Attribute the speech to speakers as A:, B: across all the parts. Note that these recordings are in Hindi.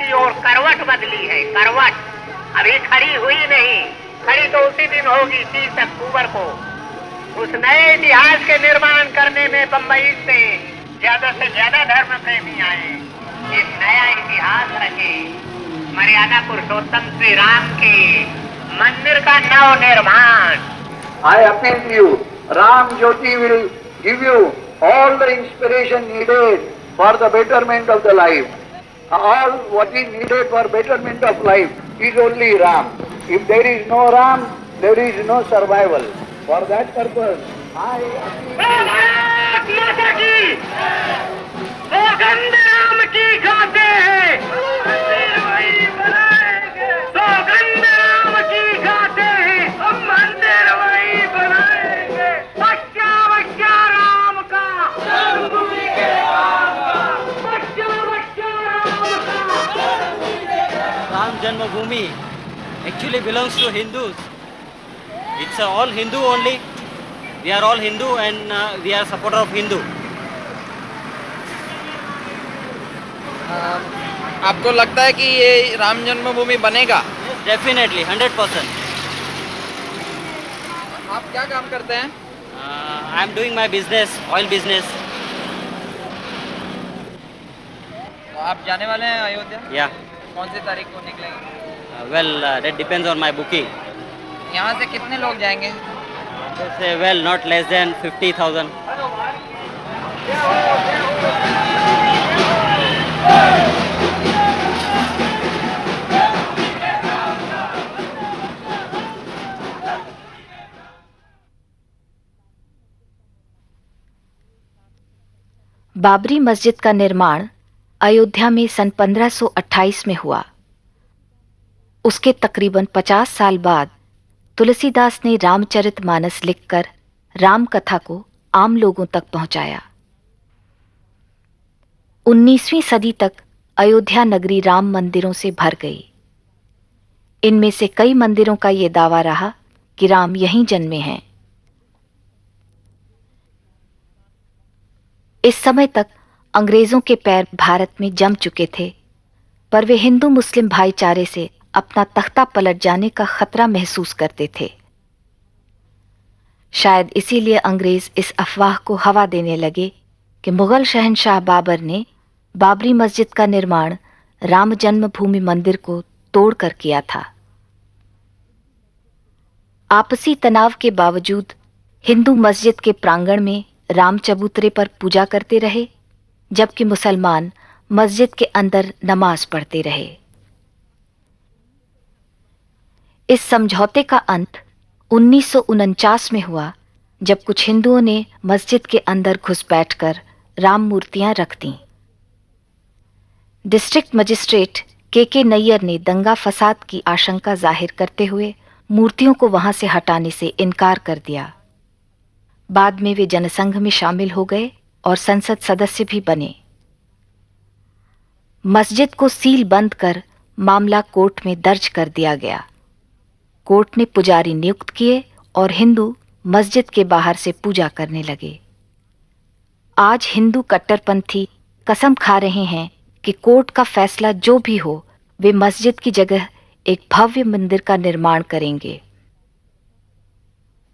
A: की ओर करवट बदली है, करवट अभी खड़ी हुई नहीं, खड़ी तो उसी दिन होगी 30 अक्टूबर को। उस नए इतिहास के निर्माण करने में बंबई से ज्यादा धर्म प्रेमी आए, एक नया इतिहास रचे, मर्यादा पुरुषोत्तम श्री राम के मंदिर का नव निर्माण।
B: I appeal to you, Ram Jyoti will give you all the inspiration needed for the betterment of the life. All what is needed for betterment of life is only Ram. If there is no Ram, there is no survival. For that purpose, I
A: सौगंध राम की गाते हैं, सौगंध राम की गाते हैं, हम मंदिर वही बनाएंगे। बच्चा बच्चा राम का, जन्मभूमि के राम का, बच्चा बच्चा राम का।
C: Ram Janmabhoomi actually belongs to Hindus. It's all Hindu only. We are all Hindu and we are supporter of Hindu.
D: आपको लगता है कि ये राम जन्मभूमि बनेगा?
C: Definitely, 100%.
D: आप क्या काम करते हैं?
C: I am doing my business, oil business.
D: तो आप जाने वाले हैं अयोध्या?
C: Yeah.
D: कौन सी तारीख को निकलेंगे?
C: That depends on my booking.
D: यहाँ से कितने लोग जाएंगे?
C: Say, not less than 50,000.
E: Babri मस्जिद का निर्माण अयोध्या में सन 1528 में हुआ। उसके तकरीबन 50 साल बाद तुलसीदास ने रामचरितमानस लिखकर राम कथा को आम लोगों तक पहुंचाया। 19वीं सदी तक अयोध्या नगरी राम मंदिरों से भर गई। इनमें से कई मंदिरों का ये दावा रहा कि राम यहीं जन्मे हैं। इस समय तक अंग्रेजों के पैर भारत में जम चुके थे, पर वे हिंदू मुस्लिम भाईचारे से अपना तख्ता पलट जाने का खतरा महसूस करते थे। शायद इसीलिए अंग्रेज इस अफवाह को हवा देने लगे कि मुगल शहंशाह बाबर ने बाबरी मस्जिद का निर्माण राम जन्मभूमि मंदिर को तोड़कर किया था। आपसी तनाव के बावजूद हिंदू मस्जिद के प्रांगण में राम चबूतरे पर पूजा करते रहे, जबकि मुसलमान मस्जिद के अंदर नमाज पढ़ते रहे। इस समझौते का अंत 1949 में हुआ, जब कुछ हिंदुओं ने मस्जिद के अंदर घुस बैठकर राम मूर्तियां रख दीं। डिस्ट्रिक्ट मजिस्ट्रेट के नैयर ने दंगा फसाद की आशंका जाहिर करते हुए मूर्तियों को वहां से हटाने से इनकार कर दिया। बाद में वे जनसंघ में शामिल हो गए और संसद सदस्य भी बने। मस्जिद को सील बंद कर मामला कोर्ट में दर्ज कर दिया गया। कोर्ट ने पुजारी नियुक्त किए और हिंदू मस्जिद के बाहर से पूजा करने लगे। आज हिंदू कट्टरपंथी कसम खा रहे हैं कि कोर्ट का फैसला जो भी हो, वे मस्जिद की जगह एक भव्य मंदिर का निर्माण करेंगे।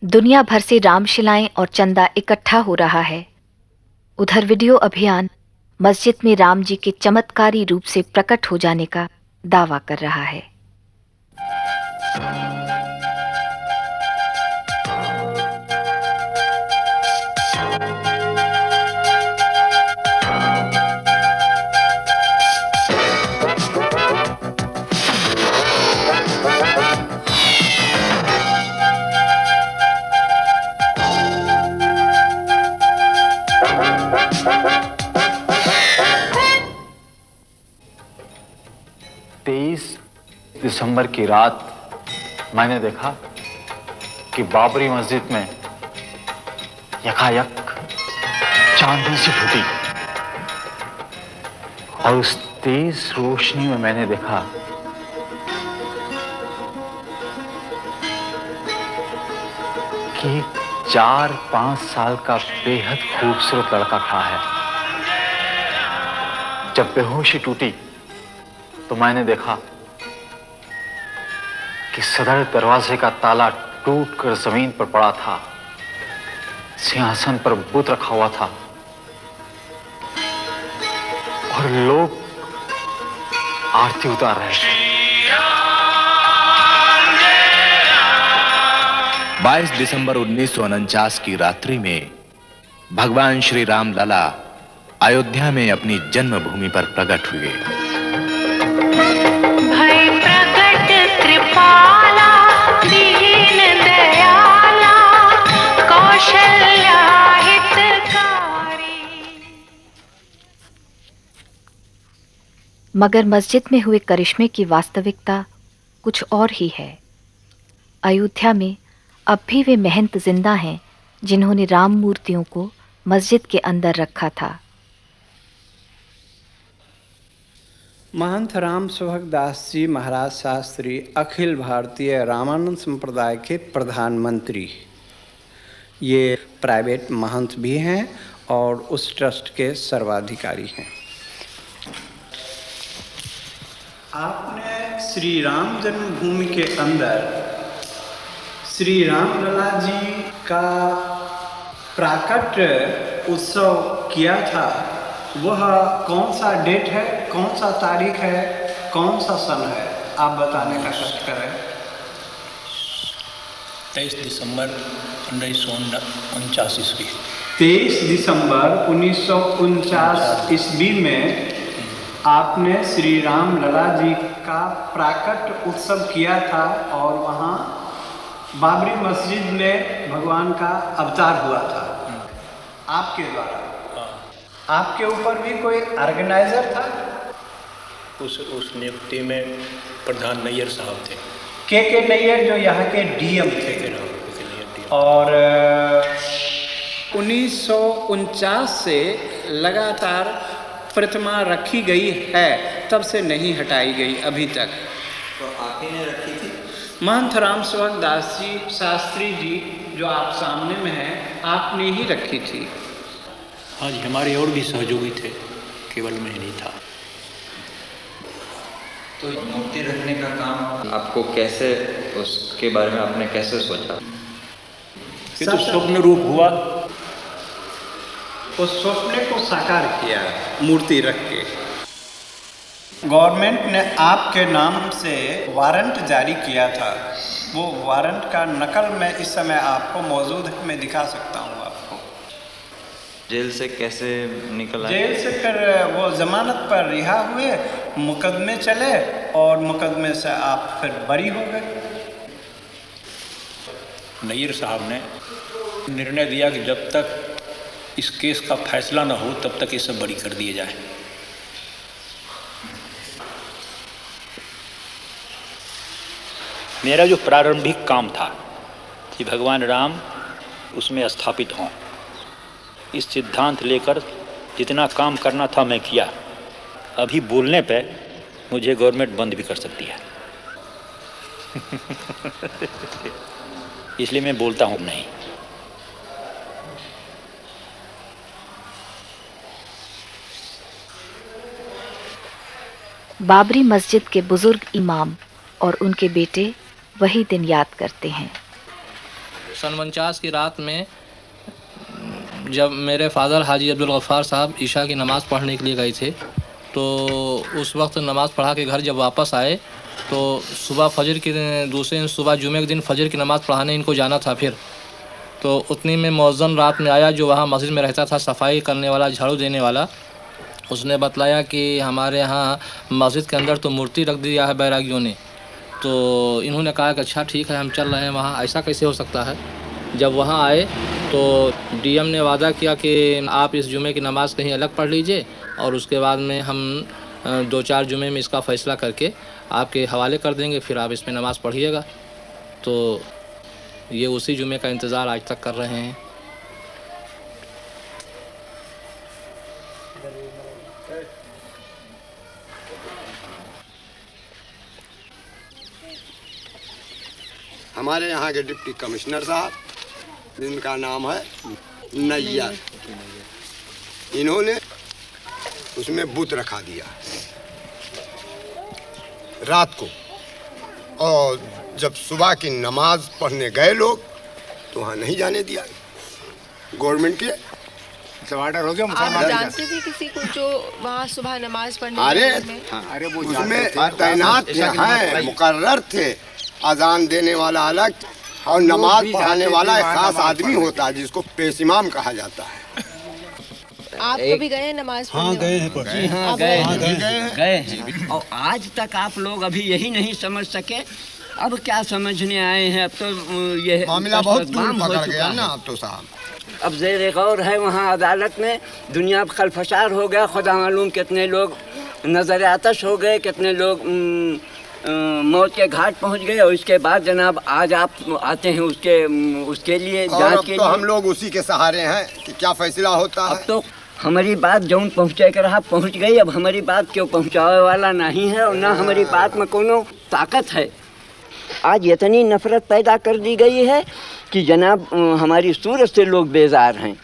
E: दुनिया भर से रामशिलाएं और चंदा इकट्ठा हो रहा है। उधर वीडियो अभियान मस्जिद में राम जी के चमत्कारी रूप से प्रकट हो जाने का दावा कर रहा है।
F: दिसंबर की रात मैंने देखा कि बाबरी मस्जिद में यकायक चांदनी सी फूटी और उस तेज रोशनी में मैंने देखा कि 4-5 साल का बेहद खूबसूरत लड़का खड़ा है। जब बेहोशी टूटी तो मैंने देखा कि सदर दरवाजे का ताला टूटकर जमीन पर पड़ा था। सिंहासन पर बुत रखा हुआ था और लोग आरती उतार रहे थे।
G: 22 दिसंबर 1949 की रात्रि में भगवान श्री राम लला अयोध्या में अपनी जन्मभूमि पर प्रकट हुए।
H: भय प्रकट कृपाला दीन दयाला कौशल्या हितकारी।
E: मगर मस्जिद में हुए करिश्मे की वास्तविकता कुछ और ही है। अयोध्या में अब भी वे महंत जिंदा हैं जिन्होंने राम मूर्तियों को मस्जिद के अंदर रखा था।
I: महंत राम सुभग दास जी महाराज शास्त्री अखिल भारतीय रामानंद संप्रदाय के प्रधानमंत्री, ये प्राइवेट महंत भी हैं और उस ट्रस्ट के सर्वाधिकारी हैं। आपने श्री राम जन्मभूमि के अंदर श्री राम लला जी का प्राकट्य उत्सव किया था, वह कौन सा डेट है, कौन सा तारीख है, कौन सा सन है, आप बताने का कष्ट करें।
J: 23 दिसंबर 1949 ईस्वी।
I: 23 दिसंबर 1949 ईस्वी में आपने श्री राम लला जी का प्राकट्य उत्सव किया था और वहाँ बाबरी मस्जिद में भगवान का अवतार हुआ था आपके द्वारा। आपके ऊपर भी कोई ऑर्गेनाइजर था?
J: उस नियुक्ति में प्रधान नैयर साहब थे,
I: के नैयर, जो यहाँ के डीएम थे। और 1949 से लगातार प्रतिमा रखी गई है, तब से नहीं हटाई गई अभी तक।
D: तो आप ही ने रखी थी?
I: महंत राम सुभग दास जी शास्त्री जी जो आप सामने में हैं, आपने ही रखी थी।
J: हाँ जी, हमारे और भी सहयोगी थे, केवल मैं नहीं था।
D: तो मूर्ति रखने का काम आपको कैसे, उसके बारे में आपने कैसे सोचा?
J: ये तो स्वप्न रूप हुआ।
I: उस स्वप्न को साकार किया मूर्ति रख के। गवर्नमेंट ने आपके नाम से वारंट जारी किया था, वो वारंट का नकल मैं इस समय आपको मौजूद है, मैं दिखा सकता हूँ आपको।
D: जेल से कैसे निकल आए?
I: जेल से फिर वो जमानत पर रिहा हुए, मुकदमे चले और मुकदमे से आप फिर बरी हो गए।
J: नैयर साहब ने निर्णय दिया कि जब तक इस केस का फैसला न हो तब तक इसे बरी कर दिए जाए। मेरा जो प्रारंभिक काम था कि भगवान राम उसमें स्थापित हों, इस सिद्धांत लेकर जितना काम करना था मैं किया। अभी बोलने पे मुझे गवर्नमेंट बंद भी कर सकती है इसलिए मैं बोलता हूँ नहीं।
E: बाबरी मस्जिद के बुजुर्ग इमाम और उनके बेटे वही दिन याद करते हैं।
K: सन 49 की रात में जब मेरे फादर हाजी अब्दुल गफ्फार साहब ईशा की नमाज़ पढ़ने के लिए गए थे, तो उस वक्त नमाज़ पढ़ा के घर जब वापस आए तो सुबह फजर के दूसरे सुबह जुमे के दिन फजर की नमाज़ पढ़ाने इनको जाना था। फिर तो उतनी में मौज़न रात में आया, जो वहाँ मस्जिद में रहता था, सफाई करने वाला, झाड़ू देने वाला। उसने बतलाया कि हमारे यहाँ मस्जिद के अंदर तो मूर्ति रख दिया है बैरागियों ने। तो इन्होंने कहा कि अच्छा ठीक है, हम चल रहे हैं वहाँ, ऐसा कैसे हो सकता है। जब वहाँ आए तो डीएम ने वादा किया कि आप इस जुमे की नमाज़ कहीं अलग पढ़ लीजिए और उसके बाद में हम 2-4 जुमे में इसका फ़ैसला करके आपके हवाले कर देंगे, फिर आप इसमें नमाज़ पढ़िएगा। तो ये उसी जुमे का इंतज़ार आज तक कर रहे हैं।
L: हमारे यहाँ के डिप्टी कमिश्नर साहब, जिनका नाम है नैयर, इन्होंने उसमें बुत रखा दिया। रात को, और जब सुबह की नमाज पढ़ने गए लोग तो वहाँ नहीं जाने दिया गवर्नमेंट के।
M: ऑर्डर हो गया
N: आप जानते थे किसी को जो वहाँ सुबह नमाज पढ़ने?
L: अरे वो उसमें तैनात हैं, मुकर्रर थे। अजान देने वाला अलग और नमाज पढ़ाने वाला एक खास आदमी होता है जिसको पेश इमाम कहा जाता है।
N: आप कभी गए नमाज पढ़ने?
O: हाँ गए हैं,
N: जी हाँ
O: गए हैं। और आज तक आप लोग अभी यही नहीं समझ सके, अब क्या समझने आए हैं? अब तो ये
L: मामला बहुत दूर पकड़ गया ना अब तो साहब।
O: अब ज़ेर गौर है वहाँ अदालत में, दुनिया खलफशार हो गया, खुदा मालूम कितने लोग नजर आतश हो गए, कितने लोग मौत के घाट पहुँच गए। और इसके बाद जनाब आज आप आते हैं उसके लिए जांच के लिए।
L: तो हम लोग उसी के सहारे हैं कि क्या फैसला होता है।
O: अब तो हमारी बात जौन पहुँचे कर रहा पहुँच गई, अब हमारी बात क्यों पहुँचावे वाला नहीं है और ना हमारी बात में कोनो ताकत है। आज इतनी नफरत पैदा कर दी गई है कि जनाब हमारी सूरत से लोग बेजार हैं।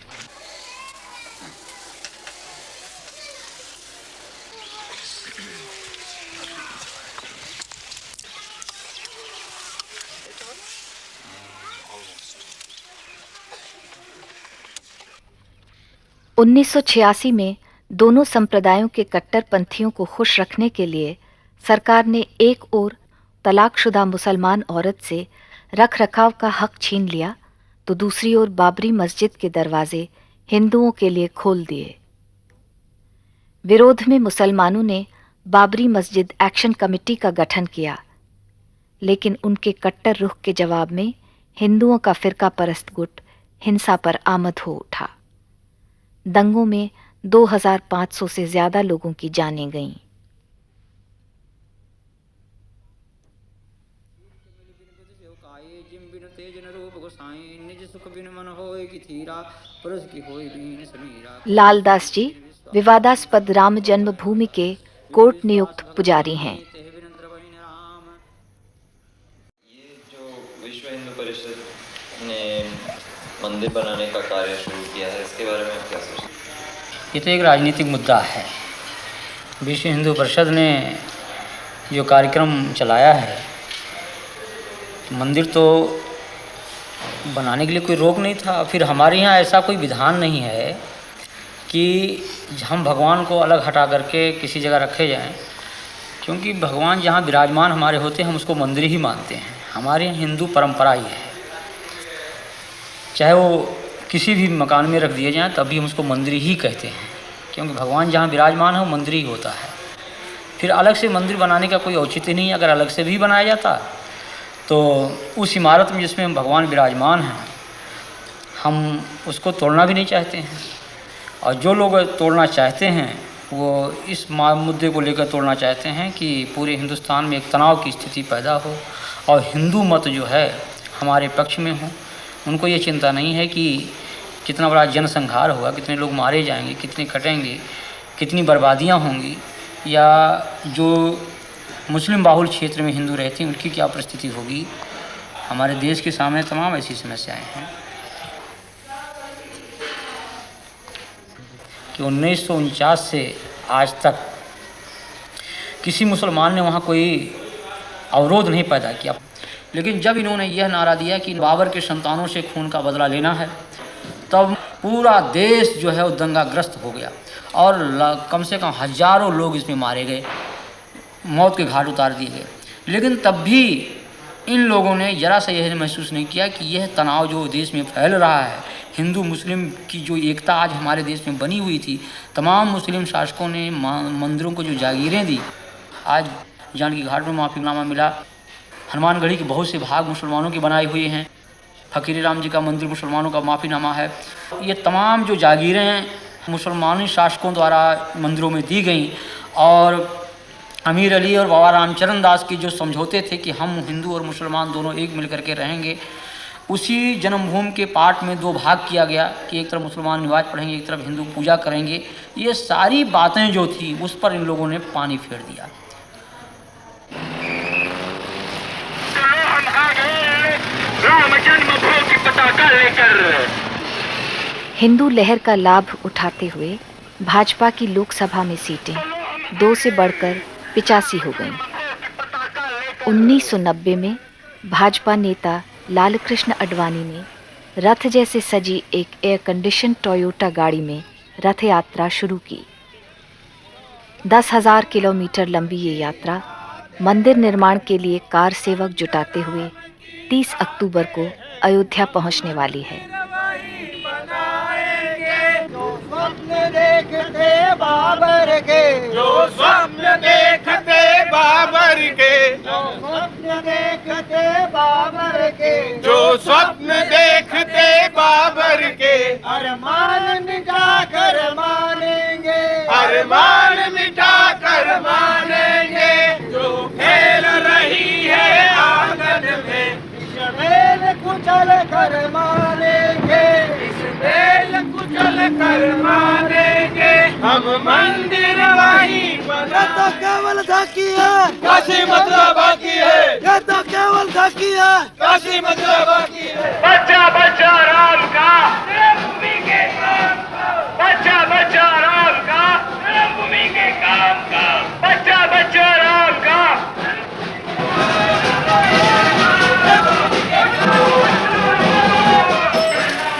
E: उन्नीस 1986 में दोनों संप्रदायों के कट्टरपंथियों को खुश रखने के लिए सरकार ने एक ओर तलाकशुदा मुसलमान औरत से रख रखाव का हक छीन लिया तो दूसरी ओर बाबरी मस्जिद के दरवाजे हिंदुओं के लिए खोल दिए। विरोध में मुसलमानों ने बाबरी मस्जिद एक्शन कमेटी का गठन किया, लेकिन उनके कट्टर रुख के जवाब में हिंदुओं का फिरका परस्त गुट हिंसा पर आमद हो उठा। दंगों में 2500 से ज्यादा लोगों की जानें गईं। लालदास जी विवादास्पद राम जन्मभूमि के कोर्ट नियुक्त पुजारी हैं।
D: ये जो विश्व हिंदू परिषद ने मंदिर बनाने का कार्य शुरू किया है, इसके बारे में आप क्या सोचते हैं?
J: ये तो एक राजनीतिक मुद्दा है। विश्व हिंदू परिषद ने जो कार्यक्रम चलाया है, मंदिर तो बनाने के लिए कोई रोक नहीं था। फिर हमारे यहाँ ऐसा कोई विधान नहीं है कि हम भगवान को अलग हटा करके किसी जगह रखे जाएं, क्योंकि भगवान जहाँ विराजमान हमारे होते हैं हम उसको मंदिर ही मानते हैं। हमारे यहाँ हिंदू परंपरा ही है, चाहे वो किसी भी मकान में रख दिए जाएं तब भी हम उसको मंदिर ही कहते हैं, क्योंकि भगवान जहाँ विराजमान है वो मंदिर ही होता है। फिर अलग से मंदिर बनाने का कोई औचित्य नहीं है। अगर अलग से भी बनाया जाता तो उस इमारत में जिसमें भगवान विराजमान हैं हम उसको तोड़ना भी नहीं चाहते हैं। और जो लोग तोड़ना चाहते हैं वो इस मुद्दे को लेकर तोड़ना चाहते हैं कि पूरे हिंदुस्तान में एक तनाव की स्थिति पैदा हो और हिंदू मत जो है हमारे पक्ष में हो। उनको ये चिंता नहीं है कि कितना बड़ा जनसंहार होगा, कितने लोग मारे जाएंगे, कितने कटेंगे, कितनी बर्बादियां होंगी, या जो मुस्लिम बाहुल क्षेत्र में हिंदू रहते हैं उनकी क्या परिस्थिति होगी। हमारे देश के सामने तमाम ऐसी समस्याएं हैं कि 1949 से आज तक किसी मुसलमान ने वहाँ कोई अवरोध नहीं पैदा किया। लेकिन जब इन्होंने यह नारा दिया कि बाबर के संतानों से खून का बदला लेना है, तब पूरा देश जो है वो दंगाग्रस्त हो गया और कम से कम हजारों लोग इसमें मारे गए, मौत के घाट उतार दिए गए। लेकिन तब भी इन लोगों ने ज़रा सा यह महसूस नहीं किया कि यह तनाव जो देश में फैल रहा है, हिंदू मुस्लिम की जो एकता आज हमारे देश में बनी हुई थी, तमाम मुस्लिम शासकों ने मंदिरों को जो जागीरें दी, आज जानकी घाट में माफीनामा मिला, हनुमानगढ़ी के बहुत से भाग मुसलमानों के बनाए हुए हैं, फकीर राम जी का मंदिर मुसलमानों का माफीनामा है। ये तमाम जो जागीरें मुसलमानी शासकों द्वारा मंदिरों में दी गई और अमीर अली और बाबा रामचरण दास के जो समझौते थे कि हम हिंदू और मुसलमान दोनों एक मिल करके रहेंगे, उसी जन्मभूमि के पाठ में दो भाग किया गया कि एक तरफ मुसलमान नमाज पढ़ेंगे, एक तरफ हिंदू पूजा करेंगे। ये सारी बातें जो थी उस पर इन लोगों ने पानी फेर दिया।
H: राम जन्मभूमि पताका लेकर
E: हिंदू लहर का लाभ उठाते हुए भाजपा की लोकसभा में सीटें 2 से बढ़कर 85 हो गईं। 1990 में भाजपा नेता लालकृष्ण आडवाणी ने रथ जैसे सजी एक एयर कंडीशन टोयोटा गाड़ी में रथ यात्रा शुरू की। 10,000 किलोमीटर लंबी ये यात्रा मंदिर निर्माण के लिए कार सेवक जुटाते हुए 30 अक्टूबर को अयोध्या पहुंचने वाली है।
P: देखते बाबर के, जो स्वप्न देखते बाबर के, जो स्वप्न देखते बाबर के, जो स्वप्न देखते बाबर के, अरमान मिटा कर मानेंगे, अरमान मिटा कर मानेंगे। जो खेल रही है आंगन में, इस बेल कुचल कर मानेंगे, इस बेल कुचल कर मानेंगे। हम मंदिर वही बना, तो केवल झांकी है, काशी मथुरा बाकी है, ये तो केवल झांकी है, काशी मथुरा बाकी है।
H: बच्चा बच्चा राम का, भूमि के काम का, बच्चा बच्चा राम का, भूमि के काम का, बच्चा बच्चा राम का।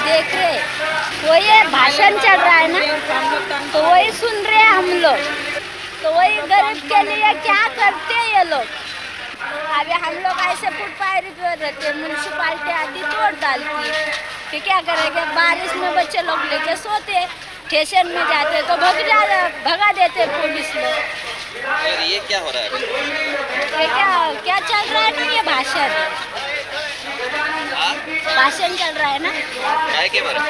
Q: देख रहे वो ये भाषण चल रहा है ना, तो वही सुन रहे हैं हम लोग। तो वही गरीब के लिए क्या करते हैं ये लोग। अभी हम लोग ऐसे फुटपाथ पर रहते हैं, म्यूनसिपालिटी आती तोड़ डालती है कि क्या करेंगे। बारिश में बच्चे लोग लेके सोते, स्टेशन में जाते तो भगा देते पुलिस लोग।
D: ये क्या हो रहा है?
Q: ये क्या चल रहा है ना, ये भाषण चल रहा है ना।
D: के बारे में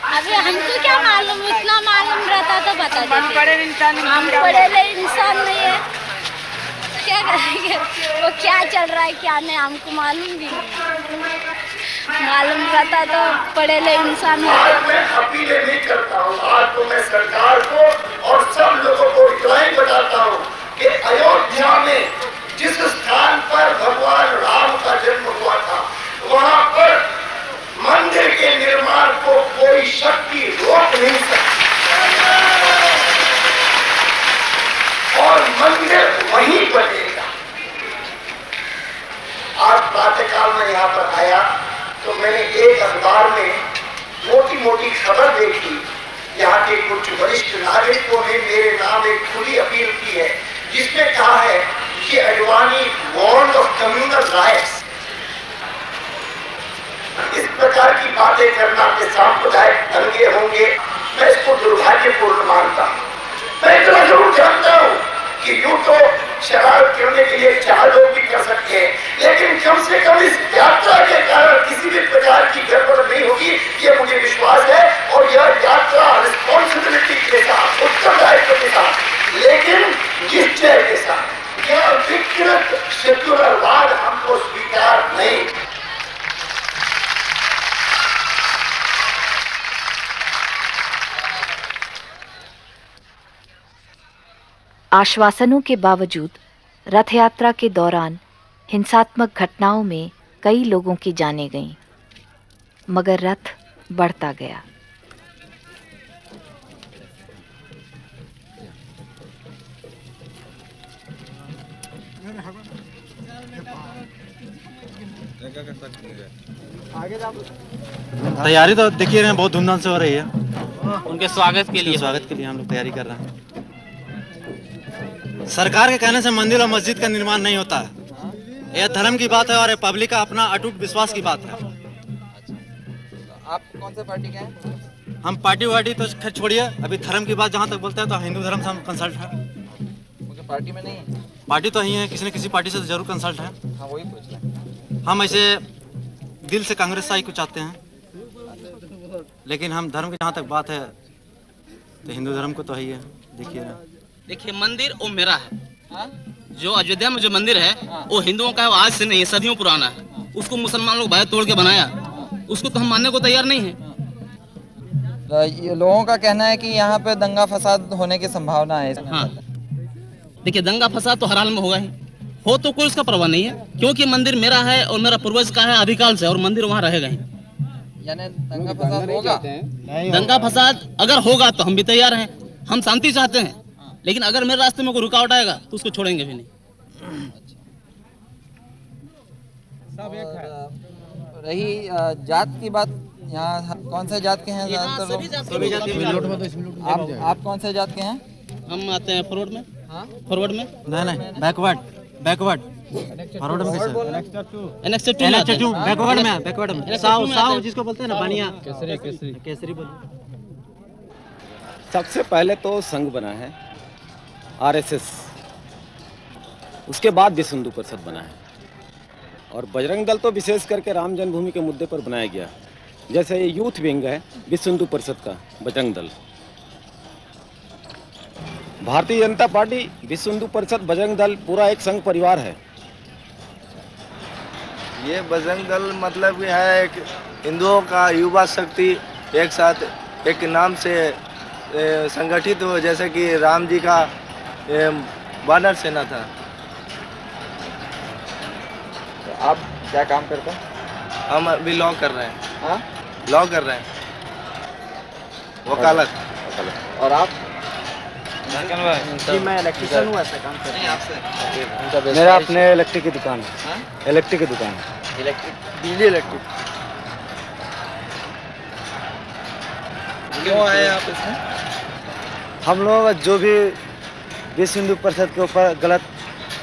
Q: अभी हमको क्या मालूम, इतना मालूम रहता तो बता देते। हम पढ़े इंसान नहीं है, क्या करेंगे। वो क्या चल रहा है क्या नहीं हमको मालूम भी नहीं। मालूम रहता तो पढ़े ले इंसान होते।
L: मैं अपील नहीं करता हूँ, आज तो मैं सरकार को और सब लोगों को इतना ही बताता हूँ कि अयोध्या में जिस स्थान पर भगवान राम का जन्म हुआ था, वहाँ पर मंदिर के निर्माण को कोई शक्ति रोक नहीं सकती और मंदिर वहीं बनेगा। आज प्रातःकाल में यहाँ पर आया तो मैंने एक अखबार में मोटी मोटी खबर देखी। यहाँ के कुछ वरिष्ठ नागरिकों ने मेरे नाम एक खुली अपील की है, जिसमें कहा है कि Advani warned of communal riots. इस प्रकार की बातें करना कि सांप्रदायिक दंगे होंगे, मैं इसको दुर्भाग्यपूर्ण मानता हूँ। मैं इतना जरूर जानता हूँ कि यूं तो शरारत करने के लिए 4 लोग भी कर सकते हैं, लेकिन कम से कम इस यात्रा के कारण किसी भी प्रकार की गड़बड़ नहीं होगी, ये मुझे विश्वास है। और यह यात्रा रिस्पॉन्सिबिलिटी के साथ, उत्तरदायित्व के साथ, लेकिन निश्चय के साथ। यह विकृत सेक्युलरवाद हमको स्वीकार नहीं।
E: आश्वासनों के बावजूद रथ यात्रा के दौरान हिंसात्मक घटनाओं में कई लोगों की जानें गईं, मगर रथ बढ़ता गया।
R: तैयारी तो देखिए रहे हैं, बहुत धूमधाम से हो रही है। उनके स्वागत के लिए हम लोग तैयारी कर रहे हैं। सरकार के कहने से मंदिर और मस्जिद का निर्माण नहीं होता है। यह धर्म की बात है और पब्लिक का अपना अटूट विश्वास की बात है।
S: आप कौन सा पार्टी के हैं?
R: हम पार्टी वार्टी तो खैर छोड़िए, अभी धर्म की बात जहाँ तक बोलते हैं तो हिंदू धर्म से हम कंसल्ट है।
S: पार्टी में नहीं है?
R: पार्टी तो ही है, किसी न किसी पार्टी से तो जरूर कंसल्ट है।
S: हाँ, वही पूछ रहे हैं।
R: हम ऐसे दिल से कांग्रेस साई को चाहते हैं, लेकिन हम धर्म की जहाँ तक बात है तो हिंदू धर्म को तो ही है।
T: देखिए मंदिर वो मेरा है। जो अयोध्या में जो मंदिर है वो हिंदुओं का है, वो आज से नहीं है, सदियों पुराना है। उसको मुसलमान लोग बाहर तोड़ के बनाया, उसको तो हम मानने को तैयार नहीं है।
S: ये लोगों का कहना है कि यहाँ पे दंगा फसाद होने की संभावना है।
T: हाँ, देखिए दंगा फसाद तो हर हाल में होगा ही, हो तो कोई उसका परवाह नहीं है, क्योंकि मंदिर मेरा है और मेरा पूर्वज का है अधिकाल से, और मंदिर वहाँ रहेगा ही।
S: यानी दंगा फसाद होगा?
T: दंगा फसाद अगर होगा तो हम भी तैयार हैं। हम शांति चाहते हैं, लेकिन अगर मेरे रास्ते में कोई रुकावट आएगा तो उसको छोड़ेंगे भी नहीं।
S: सब एक है। रही जात की बात, यहाँ कौन से जात के हैं ज़्यादातर लोग? आप कौन से जात के हैं?
T: हम आते हैं फॉरवर्ड में। फॉरवर्ड में
R: नहीं बैकवर्ड फॉरवर्ड में बैकवर्ड में साव जिसको बोलते हैं ना बनिया केसरी बोलो।
U: सबसे पहले तो संघ बना है आरएसएस, उसके बाद विश्व हिंदू परिषद बना है, और बजरंग दल तो विशेष करके राम जन्मभूमि के मुद्दे पर बनाया गया। जैसे ये यूथ विंग है विश्व हिंदू परिषद का बजरंग दल, भारतीय जनता पार्टी, विश्व हिंदू परिषद, बजरंग दल पूरा एक संघ परिवार है।
V: ये बजरंग दल मतलब है एक हिंदुओं का युवा शक्ति एक साथ एक नाम से संगठित हो, जैसे कि राम जी का वानर सेना था।
S: तो आप क्या काम करते हैं?
V: हम अभी लॉ कर रहे हैं। हाँ, लॉ कर रहे हैं, वकालत।
S: और आप?
U: जी मैं इलेक्ट्रिशियन हूँ, ऐसा काम करते हैं आपसे।
S: मेरा
U: अपने इलेक्ट्रिक की दुकान है। इलेक्ट्रिक की दुकान है,
S: इलेक्ट्रिक, बिजली इलेक्ट्रिक। क्यों आए आप इसमें?
U: हम लोग जो भी विश्व हिंदू परिषद के ऊपर गलत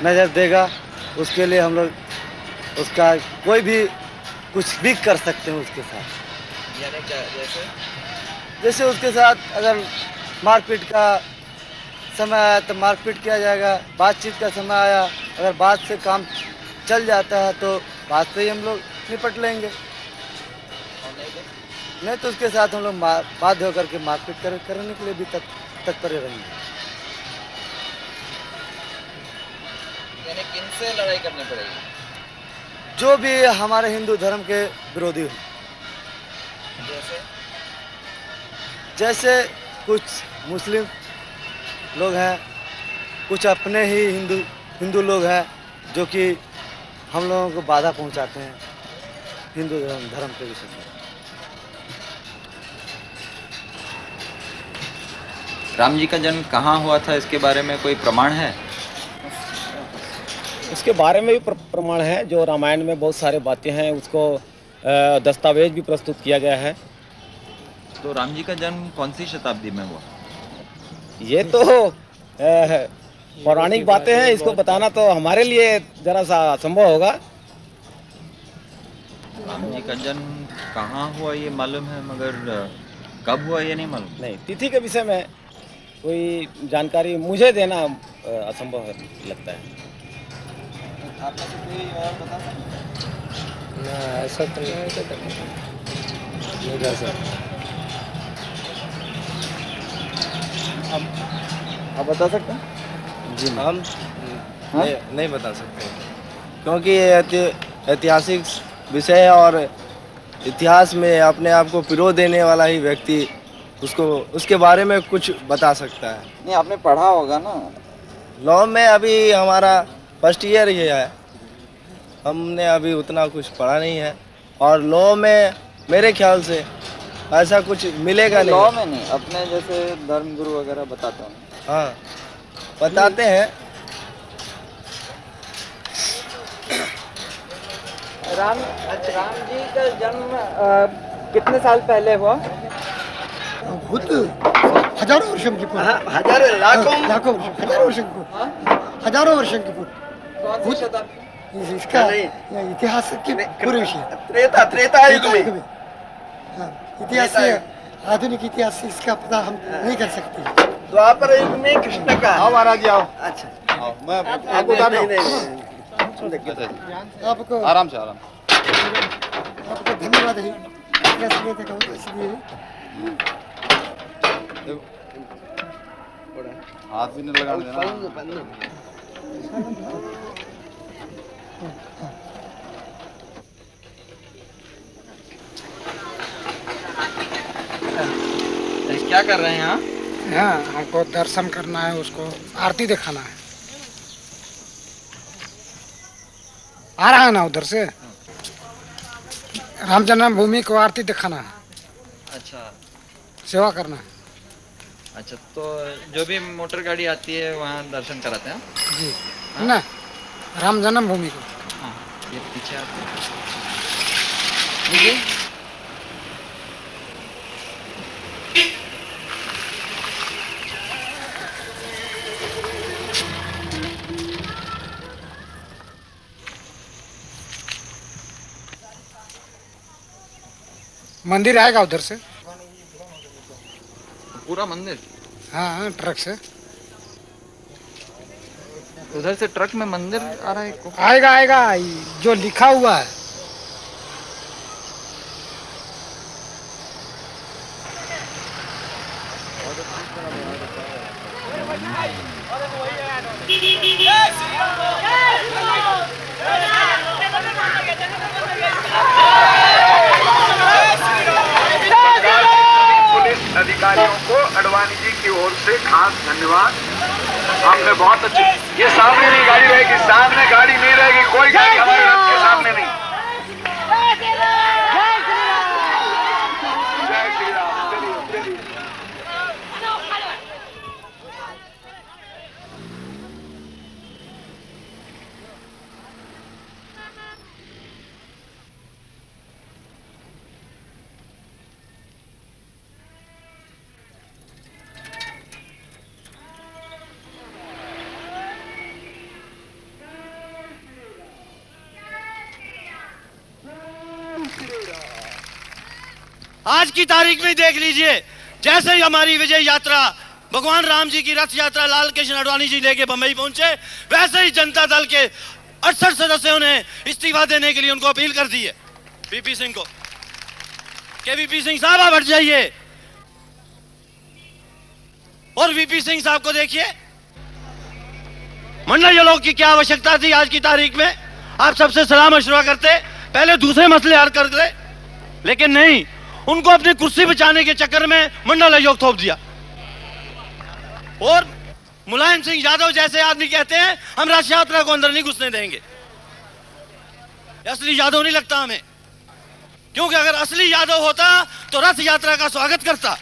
U: नज़र देगा उसके लिए हम लोग उसका कोई भी कुछ भी कर सकते हैं उसके साथ।
S: यानी क्या?
U: जैसे उसके साथ अगर मारपीट का समय आया तो मारपीट किया जाएगा, बातचीत का समय आया अगर बात से काम चल जाता है तो बात से ही हम लोग निपट लेंगे, नहीं तो उसके साथ हम लोग बाध्य होकर के मारपीट करने के लिए भी तत्पर रहेंगे।
S: यानी किनसे लड़ाई करनी पड़ेगी?
U: जो भी हमारे हिंदू धर्म के विरोधी हो, जैसे कुछ मुस्लिम लोग हैं, कुछ अपने ही हिंदू लोग हैं जो कि हम लोगों को बाधा पहुंचाते हैं हिंदू धर्म के विषय में।
D: राम जी का जन्म कहाँ हुआ था, इसके बारे में कोई प्रमाण है?
U: उसके बारे में भी प्रमाण है, जो रामायण में बहुत सारे बातें हैं, उसको दस्तावेज भी प्रस्तुत किया गया है।
D: तो राम जी का जन्म कौन सी शताब्दी में हुआ?
U: ये तो पौराणिक बातें हैं, इसको बताना तो हमारे लिए जरा सा असंभव होगा।
D: राम जी का जन्म कहाँ हुआ ये मालूम है, मगर कब हुआ ये नहीं मालूम।
U: नहीं, तिथि के विषय में कोई जानकारी मुझे देना असंभव लगता है।
S: आप में से कोई और बता सकते?
U: ना, ऐसा तो नहीं जा सकता।
S: आप बता सकते हैं?
V: जी हम नहीं बता सकते, क्योंकि ये ऐतिहासिक विषय है और इतिहास में अपने आप को पिरो देने वाला ही व्यक्ति उसको उसके बारे में कुछ बता सकता है।
S: नहीं, आपने पढ़ा होगा ना
V: लॉ में। अभी हमारा फर्स्ट ईयर ही है, हमने अभी उतना कुछ पढ़ा नहीं है, और लॉ में मेरे ख्याल से ऐसा कुछ मिलेगा नहीं।
S: लॉ में नहीं, अपने जैसे धर्मगुरु वगैरह बताते हैं।
V: हाँ, बताते हैं।
S: राम जी का जन्म कितने साल पहले हुआ?
W: हजारों वर्षों की पूर्व।
U: हजारों लाखों
W: हजारों वर्षों की पूर्व, हजारों वर्षों की पूर्व।
S: कौन सी शताब्दी?
W: इसका इतिहास की पूरे विषय
U: त्रेता युग में।
W: हाँ, इतिहास से आधुनिक इतिहास से इसका पता हम नहीं कर सकते।
U: द्वापर युग में कृष्ण का।
V: आओ महाराज जी, आओ।
U: अच्छा,
V: आओ, मैं आपको बता दूं।
W: आपको
V: आराम से आराम।
W: आपको धन्यवाद है, इसलिए
V: हाथ भी नहीं लगाने देना।
S: क्या कर रहे हैं यहाँ?
W: हाँ, हमको दर्शन करना है, उसको आरती दिखाना है। आ रहा है ना उधर से, राम जन्मभूमि को आरती दिखाना है।
D: अच्छा,
W: सेवा करना है।
D: अच्छा, तो जो भी मोटर गाड़ी आती है वहाँ दर्शन कराते हैं
W: जी, ना राम जन्मभूमि को।
D: हाँ,
S: ये पीछे आते
M: मंदिर आएगा उधर से
S: पूरा मंदिर?
M: हाँ ट्रक से
S: उधर से ट्रक में मंदिर आ रहा है?
M: आएगा आएगा, जो लिखा हुआ है।
L: पुलिस अधिकारियों को अडवाणी जी की ओर से खास धन्यवाद। आपने बहुत अच्छी, ये सामने नहीं गाड़ी रहेगी, सामने गाड़ी नहीं रहेगी, कोई गाड़ी हमारे रथ के सामने नहीं। जय श्री राम। चलिए चलिए।
A: आज की तारीख में देख लीजिए, जैसे ही हमारी विजय यात्रा भगवान राम जी की रथ यात्रा लाल कृष्ण आडवाणी जी लेके बंबई पहुंचे, वैसे ही जनता दल के 68 सदस्यों ने इस्तीफा देने के लिए उनको अपील कर दी है वीपी सिंह को कि वीपी सिंह साहब आप हट जाइए। और वीपी सिंह साहब को देखिए, मंडल लोग की क्या आवश्यकता थी आज की तारीख में? आप सबसे सलाह मशवरा करते, पहले दूसरे मसले हल कर दे, लेकिन नहीं, उनको अपनी कुर्सी बचाने के चक्कर में मंडल आयोग थोप दिया। और मुलायम सिंह यादव जैसे आदमी कहते हैं हम रथ यात्रा को अंदर नहीं घुसने देंगे। असली यादव नहीं लगता हमें, क्योंकि अगर असली यादव होता तो रथ यात्रा का स्वागत करता।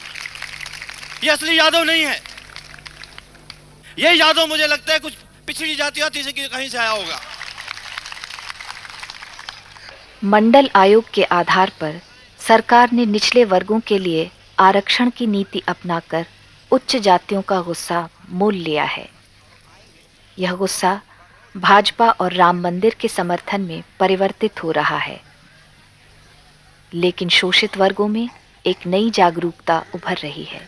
A: ये असली यादव नहीं है। ये यादव मुझे लगता है कुछ पिछड़ी जाति होती से कहीं से आया होगा।
E: मंडल आयोग के आधार पर सरकार ने निचले वर्गों के लिए आरक्षण की नीति अपनाकर उच्च जातियों का गुस्सा मोल लिया है। यह गुस्सा भाजपा और राम मंदिर के समर्थन में परिवर्तित हो रहा है, लेकिन शोषित वर्गों में एक नई जागरूकता उभर रही है।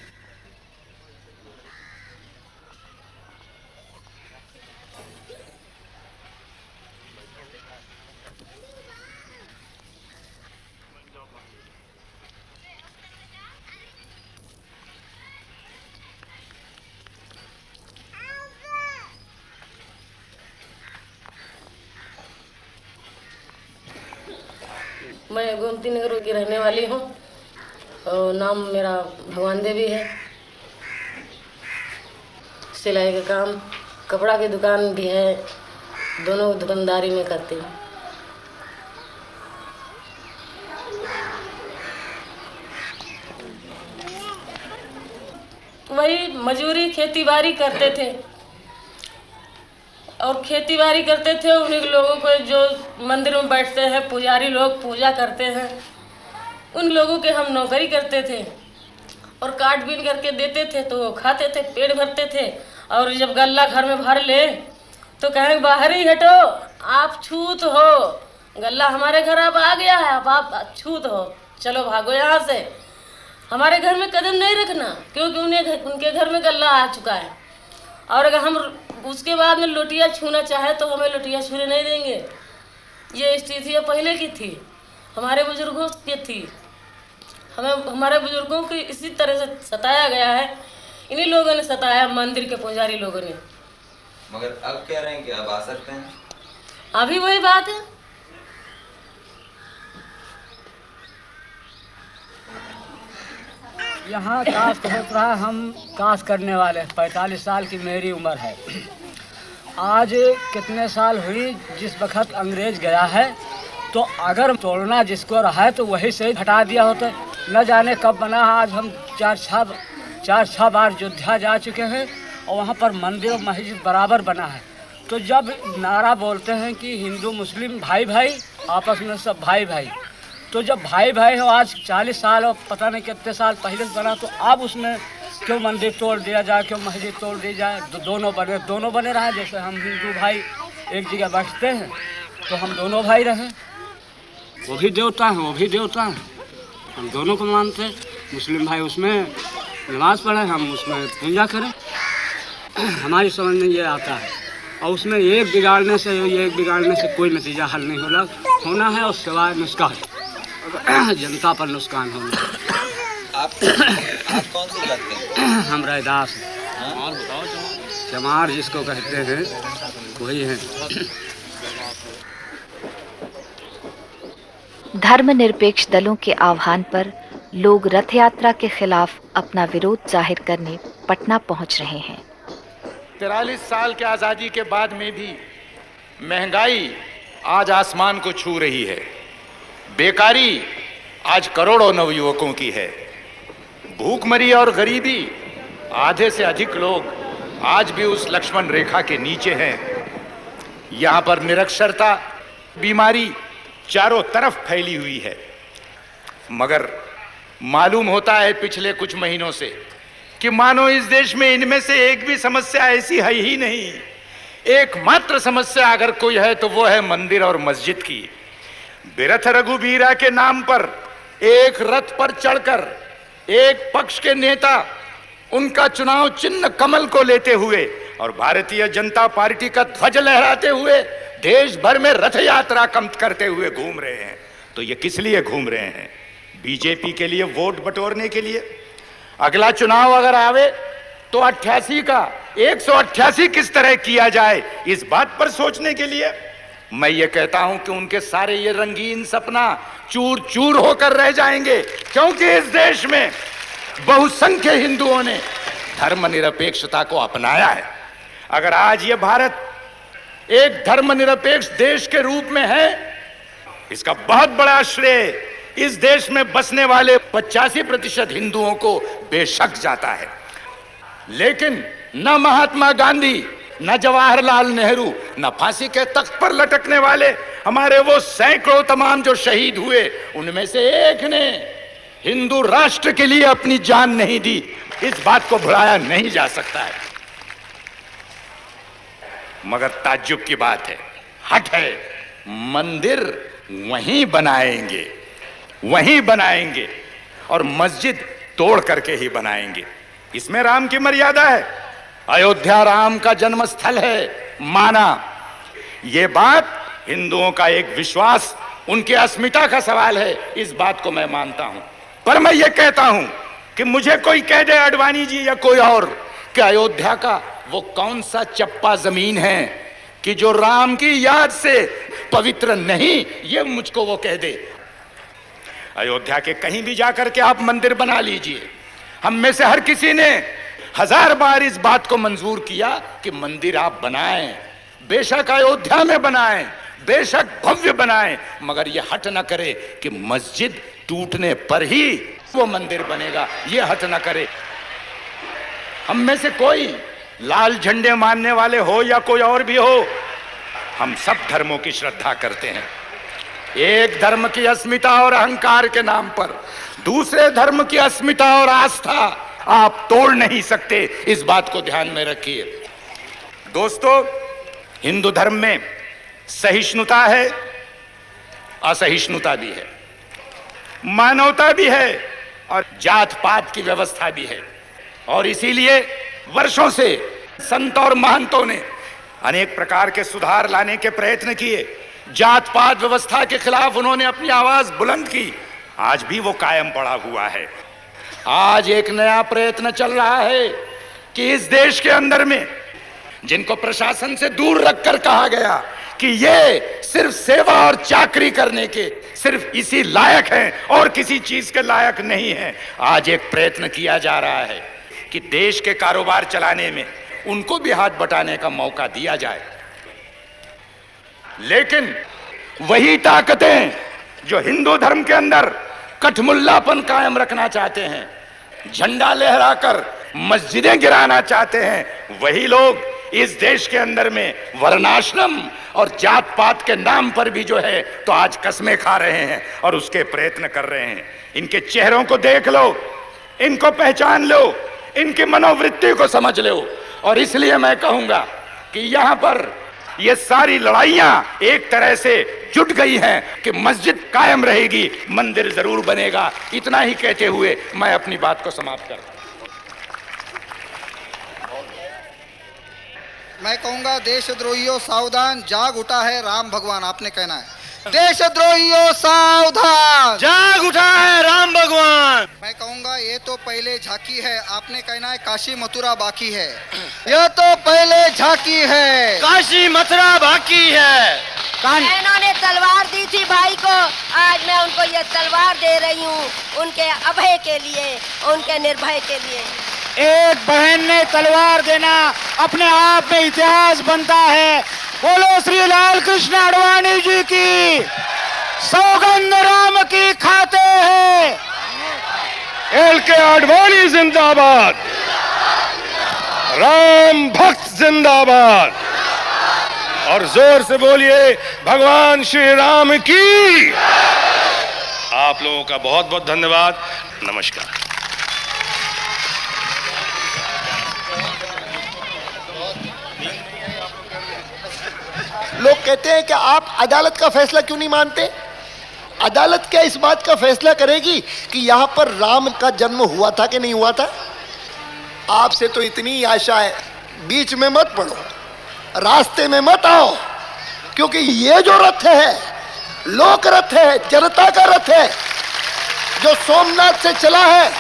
B: मैं गोमती नगर की रहने वाली हूँ और नाम मेरा भगवान देवी है। सिलाई का काम, कपड़ा की दुकान भी है, दोनों दुकानदारी में करती हूँ। वही मजूरी खेती बाड़ी करते थे और खेती बाड़ी करते थे। उन्हीं लोगों को जो मंदिर में बैठते हैं पुजारी लोग पूजा करते हैं, उन लोगों के हम नौकरी करते थे और काट बीन करके देते थे तो वो खाते थे, पेट भरते थे। और जब गल्ला घर में भर ले तो कहें बाहर ही हटो, आप छूत हो, गल्ला हमारे घर अब आ गया है, अब आप छूत हो, चलो भागो यहाँ से, हमारे घर में कदम नहीं रखना, क्योंकि उनके घर में गल्ला आ चुका है। और अगर हम उसके बाद में लोटिया छूना चाहे तो हमें लोटिया छूने नहीं देंगे। ये स्थिति पहले की थी, हमारे बुजुर्गों की थी। हमें हमारे बुजुर्गों को इसी तरह से सताया गया है, इन्हीं लोगों ने सताया, मंदिर के पुजारी लोगों ने।
D: मगर अब कह रहे हैं कि अब आ सकते हैं।
B: अभी वही बात है।
C: यहाँ कास्ट होता रहा, हम कास्ट करने वाले 45 साल की मेरी उम्र है। आज कितने साल हुई जिस वक्त अंग्रेज गया है, तो अगर तोड़ना जिसको रहा है तो वही से हटा दिया होता। न जाने कब बना। आज हम चार छः बार अयोध्या जा चुके हैं और वहाँ पर मंदिर और मस्जिद बराबर बना है। तो जब नारा बोलते हैं कि हिंदू मुस्लिम भाई भाई, आपस में सब भाई भाई, तो जब भाई भाई हो आज 40 साल और पता नहीं कितने साल पहले से बना, तो अब उसमें क्यों मंदिर तोड़ दिया जाए, क्यों मस्जिद तोड़ दी जाए? तो दोनों बने रहे। जैसे हम हिंदू भाई एक जगह बैठते हैं तो हम दोनों भाई रहे। वो भी देवता हैं, वो भी देवता हैं, हम दोनों को मानते हैं। मुस्लिम भाई उसमें नमाज़ पढ़े, हम उसमें पूजा करें। हमारी समझ में ये आता है। और उसमें एक बिगाड़ने से कोई नतीजा हल नहीं होना है, और सिवाय नुकसान, जनता पर नुकसान होना।
S: आप कौन सी जात के हैं?
C: हम रैदास चमार जिसको कहते हैं वही हैं।
E: धर्मनिरपेक्ष दलों के आह्वान पर लोग रथ यात्रा के खिलाफ अपना विरोध जाहिर करने पटना पहुंच रहे हैं।
F: 43 साल के आज़ादी के बाद में भी महंगाई आज आसमान को छू रही है। बेकारी आज करोड़ों नवयुवकों की है। भूखमरी और गरीबी, आधे से अधिक लोग आज भी उस लक्ष्मण रेखा के नीचे हैं। यहाँ पर निरक्षरता, बीमारी चारों तरफ फैली हुई है। मगर मालूम होता है पिछले कुछ महीनों से कि मानो इस देश में इनमें से एक भी समस्या ऐसी है ही नहीं। एकमात्र समस्या अगर कोई है तो वो है मंदिर और मस्जिद की। बिरथ रघुबीरा के नाम पर एक रथ पर चढ़कर एक पक्ष के नेता उनका चुनाव चिन्ह कमल को लेते हुए और भारतीय जनता पार्टी का ध्वज लहराते हुए देश भर में रथ यात्रा करते हुए घूम रहे हैं। तो ये किस लिए घूम रहे हैं? बीजेपी के लिए वोट बटोरने के लिए। अगला चुनाव अगर आवे तो 88 का 188 किस तरह किया जाए, इस बात पर सोचने के लिए। मैं ये कहता हूं कि उनके सारे ये रंगीन सपना चूर चूर होकर रह जाएंगे, क्योंकि इस देश में बहुसंख्य हिंदुओं ने धर्मनिरपेक्षता को अपनाया है। अगर आज ये भारत एक धर्मनिरपेक्ष देश के रूप में है, इसका बहुत बड़ा श्रेय इस देश में बसने वाले 85% हिंदुओं को बेशक जाता है। लेकिन न महात्मा गांधी, न जवाहरलाल नेहरू, न फांसी के तख्त पर लटकने वाले हमारे वो सैकड़ों तमाम जो शहीद हुए, उनमें से एक ने हिंदू राष्ट्र के लिए अपनी जान नहीं दी। इस बात को भुलाया नहीं जा सकता है। मगर ताज्जुब की बात है, हट है, मंदिर वहीं बनाएंगे और मस्जिद तोड़ करके ही बनाएंगे। इसमें राम की मर्यादा है। अयोध्या राम का जन्म स्थल है, माना। यह बात हिंदुओं का एक विश्वास, उनके अस्मिता का सवाल है, इस बात को मैं मानता हूं। पर मैं ये कहता हूं कि मुझे कोई कह दे, अडवाणी जी या कोई और, कि अयोध्या का वो कौन सा चप्पा जमीन है कि जो राम की याद से पवित्र नहीं, ये मुझको वो कह दे। अयोध्या के कहीं भी जाकर के आप मंदिर बना लीजिए। हम में से हर किसी ने 1000 बार इस बात को मंजूर किया कि मंदिर आप बनाएं, बेशक अयोध्या में बनाएं, बेशक भव्य बनाएं, मगर यह हट न करे कि मस्जिद टूटने पर ही वो मंदिर बनेगा, ये हट न करे। हम में से कोई लाल झंडे मानने वाले हो या कोई और भी हो, हम सब धर्मों की श्रद्धा करते हैं। एक धर्म की अस्मिता और अहंकार के नाम पर दूसरे धर्म की अस्मिता और आस्था आप तोड़ नहीं सकते, इस बात को ध्यान में रखिए। दोस्तों, हिंदू धर्म में सहिष्णुता है, असहिष्णुता भी है, मानवता भी है और जात पात की व्यवस्था भी है। और इसीलिए वर्षों से संत और महंतों ने अनेक प्रकार के सुधार लाने के प्रयत्न किए। जात पात व्यवस्था के खिलाफ उन्होंने अपनी आवाज बुलंद की। आज भी वो कायम पड़ा हुआ है। आज एक नया प्रयत्न चल रहा है कि इस देश के अंदर में जिनको प्रशासन से दूर रखकर कहा गया कि ये सिर्फ सेवा और चाकरी करने के सिर्फ इसी लायक हैं और किसी चीज के लायक नहीं हैं, आज एक प्रयत्न किया जा रहा है कि देश के कारोबार चलाने में उनको भी हाथ बटाने का मौका दिया जाए। लेकिन वही ताकतें जो हिंदू धर्म के अंदर कठमुल्लापन कायम रखना चाहते हैं, झंडा लहराकर मस्जिदें गिराना चाहते हैं, वही लोग इस देश के अंदर में वर्णाश्रम और जात पात के नाम पर भी जो है तो आज कस्में खा रहे हैं और उसके प्रयत्न कर रहे हैं। इनके चेहरों को देख लो, इनको पहचान लो, इनकी मनोवृत्ति को समझ लो। और इसलिए मैं कहूंगा कि यहां पर ये सारी लड़ाइयां एक तरह से जुट गई हैं कि मस्जिद कायम रहेगी, मंदिर जरूर बनेगा। इतना ही कहते हुए मैं अपनी बात को समाप्त करता हूं।
G: मैं कहूंगा देशद्रोहियों सावधान, जाग उठा है राम भगवान। आपने कहना है देशद्रोहियों सावधान,
A: जाग उठा है राम भगवान।
G: मैं कहूंगा ये तो पहले झांकी है। आपने कहना है काशी मथुरा बाकी है। यह तो पहले झांकी है,
A: काशी मथुरा बाकी है।
I: इन्होंने तलवार दी थी भाई को, आज मैं उनको ये तलवार दे रही हूँ, उनके अभय के लिए, उनके निर्भय के लिए।
M: एक बहन ने तलवार देना अपने आप में इतिहास बनता है। बोलो श्री लाल कृष्ण आडवाणी जी की, सौगंध राम की खाते हैं।
H: LK आडवाणी जिंदाबाद, राम भक्त जिंदाबाद। और जोर से बोलिए भगवान श्री राम की। आप लोगों का बहुत बहुत धन्यवाद। नमस्कार।
L: लोग कहते हैं कि आप अदालत का फैसला क्यों नहीं मानते? अदालत क्या इस बात का फैसला करेगी कि यहां पर राम का जन्म हुआ था कि नहीं हुआ था? आपसे तो इतनी आशा है, बीच में मत पड़ो, रास्ते में मत आओ, क्योंकि ये जो रथ है लोक रथ है, जनता का रथ है, जो सोमनाथ से चला है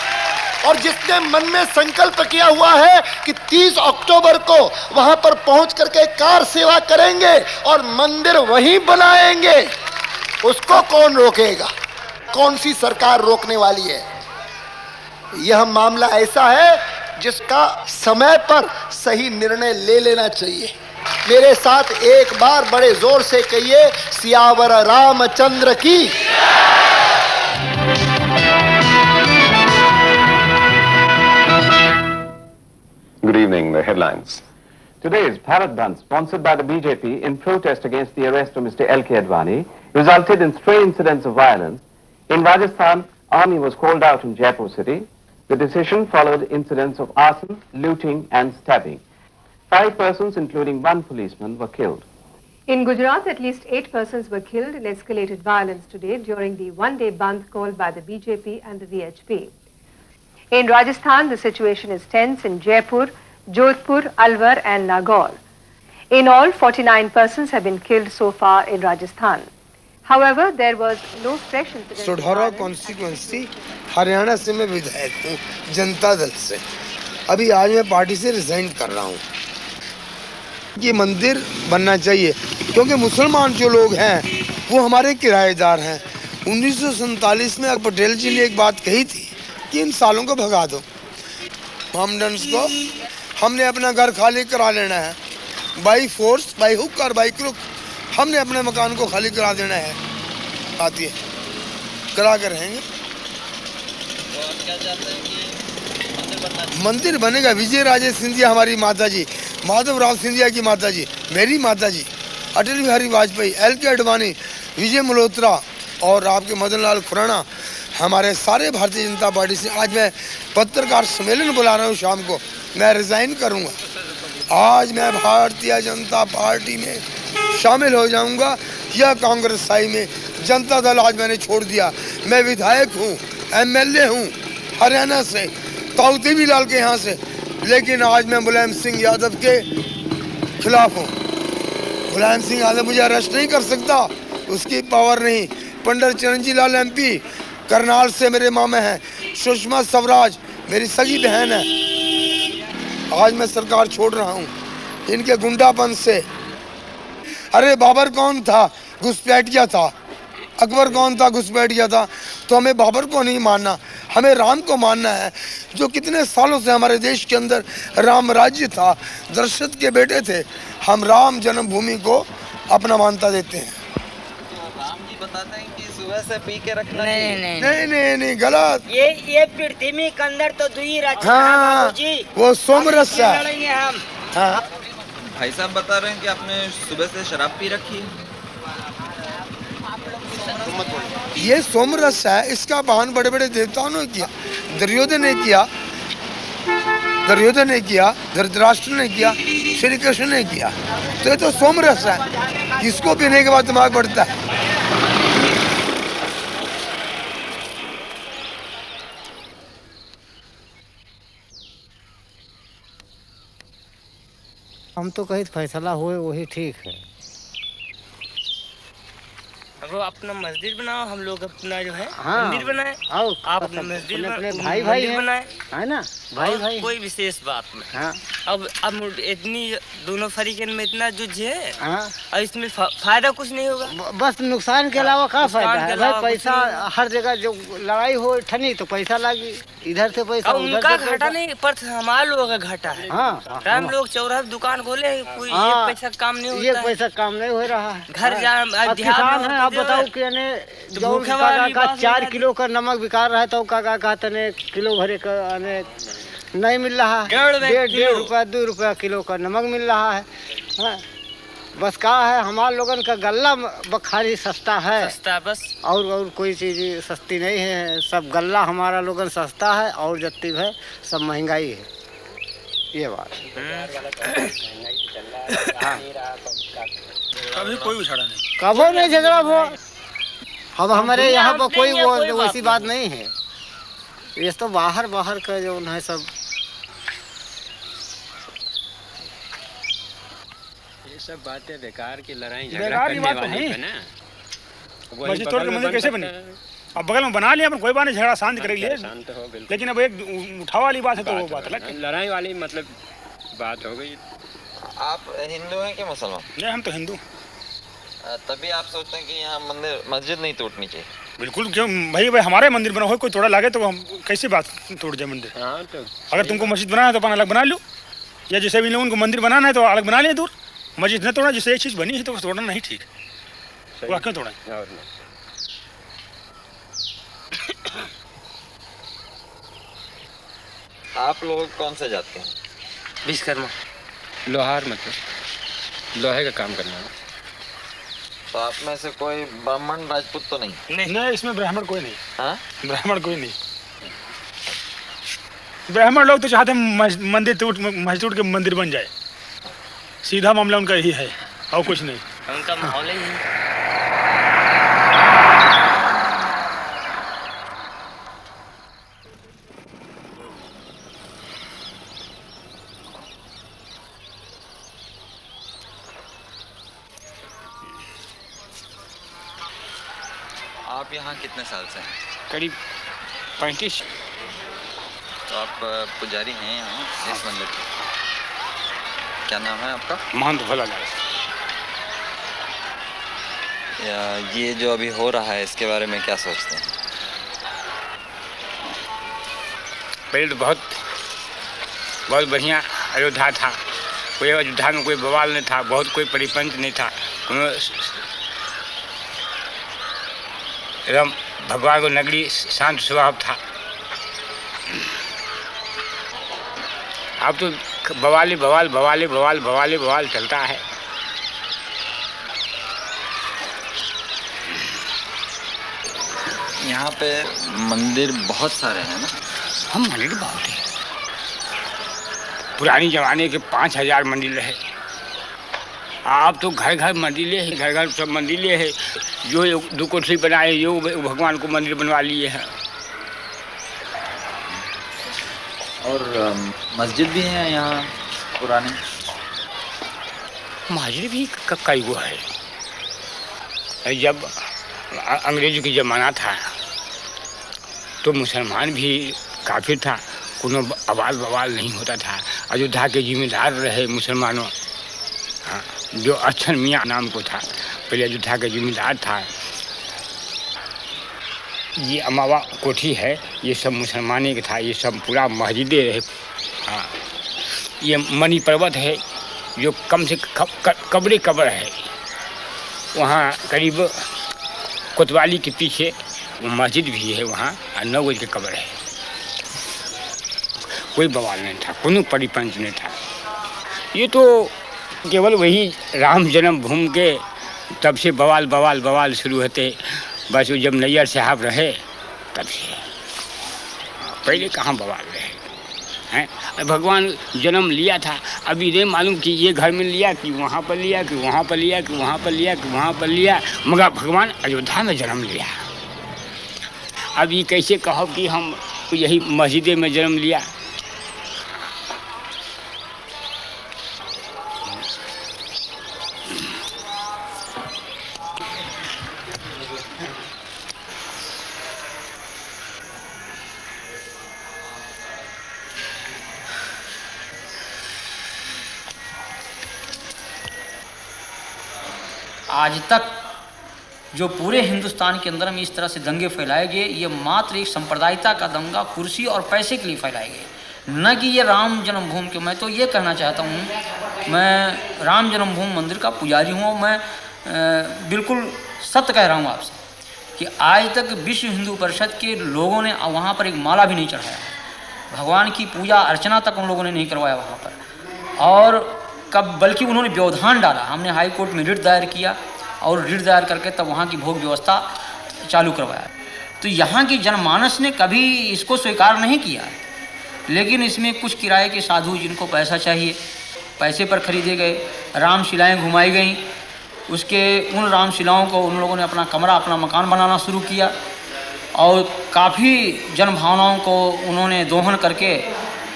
L: और जिसने मन में संकल्प किया हुआ है कि 30 अक्टूबर को वहां पर पहुंच करके कार सेवा करेंगे और मंदिर वहीं बनाएंगे, उसको कौन रोकेगा? कौन सी सरकार रोकने वाली है? यह मामला ऐसा है जिसका समय पर सही निर्णय ले लेना चाहिए। मेरे साथ एक बार बड़े जोर से कहिए, सियावर रामचंद्र की।
K: Good evening. The headlines. Today's Bharat Bandh, sponsored by the BJP in protest against the arrest of Mr. LK Advani, resulted in stray incidents of violence. In Rajasthan, army was called out in Jaipur city. The decision followed incidents of arson, looting and stabbing. 5 persons, including 1 policeman, were killed.
X: In Gujarat, at least 8 persons were killed in escalated violence today during the one-day bandh called by the BJP and the VHP. In Rajasthan, the situation is tense in Jaipur, Jodhpur, Alwar and Nagaur. In all, 49 persons have been killed so far in Rajasthan. However, there was no fresh incident.
M: Sadhaura constituency Haryana से मैं विधायक हूँ जनता दल से। अभी आज मैं पार्टी से रिजाइन कर रहा हूँ। ये मंदिर बनना चाहिए क्योंकि मुसलमान जो लोग हैं वो हमारे किराएदार हैं। 1947 में पटेल जी ने एक बात कही थी कि इन सालों को भगा दो। मोहम्मडन्स को हमने अपना घर खाली करा लेना है, बाई फोर्स, बाई हुक और बाई क्रुक हमने अपने मकान को खाली करा देना है। आती है करा कर रहेंगे। मंदिर बनेगा। विजय राजे सिंधिया हमारी माता जी, माधवराव सिंधिया की माता जी, मेरी माता जी, अटल बिहारी वाजपेयी, LK आडवाणी, विजय मल्होत्रा और आपके मदन लाल खुराना, हमारे सारे भारतीय जनता पार्टी से आज मैं पत्रकार सम्मेलन बुला रहा हूँ। शाम को मैं रिजाइन करूँगा। आज मैं भारतीय जनता पार्टी में शामिल हो जाऊँगा या कांग्रेस साई में। जनता दल आज मैंने छोड़ दिया। मैं विधायक हूँ, MLA हूँ हरियाणा से, ताऊ भी लाल के यहाँ से, लेकिन आज मैं मुलायम सिंह यादव के खिलाफ हूँ। मुलायम सिंह यादव मुझे अरेस्ट नहीं कर सकता, उसकी पावर नहीं। पंडित चिरंजी लाल MP करनाल से मेरे मामे हैं। सुषमा स्वराज मेरी सगी बहन है। आज मैं सरकार छोड़ रहा हूँ इनके गुंडापन से। अरे बाबर कौन था? घुसपैठिया था। अकबर कौन था? घुसपैठिया था। तो हमें बाबर को नहीं मानना, हमें राम को मानना है, जो कितने सालों से हमारे देश के अंदर राम राज्य था, दशरथ के बेटे थे। हम राम जन्मभूमि को अपना मान्यता देते हैं।
S: राम जी बताते हैं कि सुबह से पी के रखना
M: नहीं गलत।
Y: ये पृथ्वी के अंदर तो दुई रच
M: हाँ,
Y: जी
M: वो सोमरस है।
Y: हम
M: हाँ।
D: भाई साहब बता रहे हैं कि आपने सुबह से शराब पी रखी है।
M: ये सोमरस है, इसका बहन बड़े बड़े देवताओं ने किया। दुर्योधन ने किया, धृतराष्ट्र ने किया, श्री कृष्ण ने किया। तो ये तो सोमरस है, इसको पीने के बाद दिमाग बढ़ता है।
C: हम तो कहीं फैसला हुए वही ठीक है।
J: वो अपना मस्जिद बनाओ, हम लोग अपना जो है
C: हाँ,
J: मंदिर बनाए।
C: आओ
J: आप अपना मस्जिद
C: भाई भाई
J: बनाए,
C: है ना, भाई भाई।
J: कोई विशेष बात में
C: हाँ।
J: अब इतनी दोनों फरीकन में इतना जुझ है।
C: हाँ।
J: और इसमें फायदा कुछ नहीं होगा,
C: बस नुकसान के अलावा क्या फायदा है भाई? पैसा
J: कुछ
C: हर जगह जो लड़ाई हो ठनी तो पैसा लगी, इधर से पैसा उधर
J: उनका
C: से
J: घाटा नहीं, पर हमारे लोगों का घाटा है।
C: हाँ,
J: हम लोग चौराहे दुकान खोले, कोई
C: हाँ,
J: एक पैसा काम नहीं होता
C: ये
J: है।
C: पैसा काम नहीं हो रहा है।
J: घर जा
C: अब किसान है, आप बताओ कि
J: तो भूखे वाली
C: का
J: बात
C: 4 किलो का नमक बिका रहा है तो का कहते ने किलो भरे का नहीं मिल रहा है। 1.5 रुपया 2 रुपया किलो का नमक मिल रहा है। हाँ। बस क्या है, हमारे लोगन का गल्ला बखारी सस्ता है,
J: सस्ता बस,
C: और कोई चीज़ सस्ती नहीं है। सब गल्ला हमारा लोगन सस्ता है और जत्ती है सब महंगाई है। ये बात
N: कभी कोई उछाड़ा नहीं,
C: कबो नहीं झगड़ा वो। अब हमारे यहाँ पर कोई वो वैसी बात नहीं है। ये तो बाहर का जो है सब।
O: ये सब बातें बेकार की, लड़ाई झगड़ा
N: बेकार की
O: करने
N: बात तो
O: वाली
N: है।
O: है ना।
N: मस्जिद तोड़ के मंदिर कैसे बने? अब बगल में बना लिया, अपन कोई बात नहीं, झगड़ा शांत कर लिए।
O: शांत हो, बिल्कुल।
N: लेकिन अब एक उठाव वाली बात है तो वो बात अलग है।
O: लड़ाई वाली मतलब बात हो गई।
D: आप हिंदू हैं कि मुसलमान?
N: नहीं, हम तो हिंदू।
D: तभी आप सोचते हैं कि यहाँ मस्जिद नहीं तोड़नी चाहिए?
N: बिल्कुल, क्यों भाई हमारे मंदिर बना हो, कोई तोड़ा लागे तो हम कैसी बात तोड़ जाए मंदिर?
O: हाँ, तो
N: अगर तुमको मस्जिद बनाना है तो अपन अलग बना लो, या जैसे भी लोगों को मंदिर बनाना है तो अलग बना लिया दूर। मस्जिद न तोड़ा, जिससे एक चीज़ बनी है तो तोड़ना नहीं ठीक है। वो क्यों तोड़ा?
D: आप लोग कौन से जाते हैं?
J: विश्वकर्मा।
O: लोहार, मतलब लोहे का काम करना है।
D: तो आप में से कोई ब्राह्मण राजपूत तो नहीं?
N: नहीं, इसमें ब्राह्मण कोई नहीं।
D: हाँ?
N: ब्राह्मण कोई नहीं। ब्राह्मण लोग तो चाहते हैं मंदिर टूट, मस्जिद टूट के मंदिर बन जाए। सीधा मामला उनका यही है और कुछ नहीं।
J: उनका माहौल ही है।
D: आप यहाँ कितने साल से हैं?
N: करीब 35।
D: तो आप पुजारी हैं यहाँ इस मंदिर के? क्या नाम है आपका?
N: महंत भोलालाल।
D: ये जो अभी हो रहा है इसके बारे में क्या सोचते हैं?
N: पहले तो बहुत बढ़िया अयोध्या था, कोई अयोध्या में कोई बवाल नहीं था, बहुत कोई परिपंच नहीं था, एकदम भगवान को नगरी शांत स्वभाव था। अब तो बवाल चलता है।
D: यहाँ पे मंदिर बहुत सारे हैं ना?
N: हम मंदिर बहुत है, पुरानी जमाने के 5000 मंदिर है। आप तो घर मंदिर है, घर सब मंदिर है। जो 2 कोठरी बनाए, जो भगवान को मंदिर बनवा लिए हैं।
D: और मस्जिद भी है यहाँ पुरानी?
N: मस्जिद भी कई गो है। जब अंग्रेजों की ज़माना था तो मुसलमान भी काफी था, कोनो आवाज़ बवाल नहीं होता था। अयोध्या के जिम्मेदार रहे मुसलमानों, हाँ, जो अच्छन मियाँ नाम को था, पहले अयोध्या का जिम्मेदार था। ये अमावा कोठी है, ये सब मुसलमानी का था, ये सब पूरा मस्जिदें रहे। हाँ, ये मणि पर्वत है जो कम से कब्र है, वहाँ करीब कोतवाली के पीछे वो मस्जिद भी है, वहाँ 9 गज की कब्र है। कोई बवाल नहीं था, कोनो परिपंच नहीं था। ये तो केवल वही राम जन्मभूमि के तब से बवाल बवाल बवाल शुरू होते। बस वो जब नैयर साहब रहे तब से, पहले कहाँ बवाल रहे हैं। भगवान जन्म लिया था, अभी नहीं मालूम कि ये घर में लिया कि वहाँ पर लिया कि वहाँ पर लिया कि वहाँ पर लिया कि वहाँ पर लिया, मगर भगवान अयोध्या में जन्म लिया। अब ये कैसे कहो कि हम यही मस्जिद में जन्म लिया।
P: आज तक जो पूरे हिंदुस्तान के अंदर में इस तरह से दंगे फैलाए गए, ये मात्र एक सांप्रदायिकता का दंगा कुर्सी और पैसे के लिए फैलाए गए, न कि ये राम जन्मभूमि के। मैं तो ये कहना चाहता हूँ, मैं राम जन्मभूमि मंदिर का पुजारी हूँ। मैं बिल्कुल सत्य कह रहा हूँ आपसे कि आज तक विश्व हिंदू परिषद के लोगों ने वहाँ पर एक माला भी नहीं चढ़ाया, भगवान की पूजा अर्चना तक उन लोगों ने नहीं करवाया वहाँ पर। और कब बल्कि उन्होंने व्यवधान डाला। हमने हाई कोर्ट में रिट दायर किया और रिट दायर करके तब वहाँ की भोग व्यवस्था चालू करवाया। तो यहाँ की जनमानस ने कभी इसको स्वीकार नहीं किया, लेकिन इसमें कुछ किराए के साधु जिनको पैसा चाहिए, पैसे पर खरीदे गए, रामशिलाएँ घुमाई गईं। उसके उन रामशिलाओं को उन लोगों ने अपना कमरा, अपना मकान बनाना शुरू किया और काफ़ी जनभावनाओं को उन्होंने दोहन करके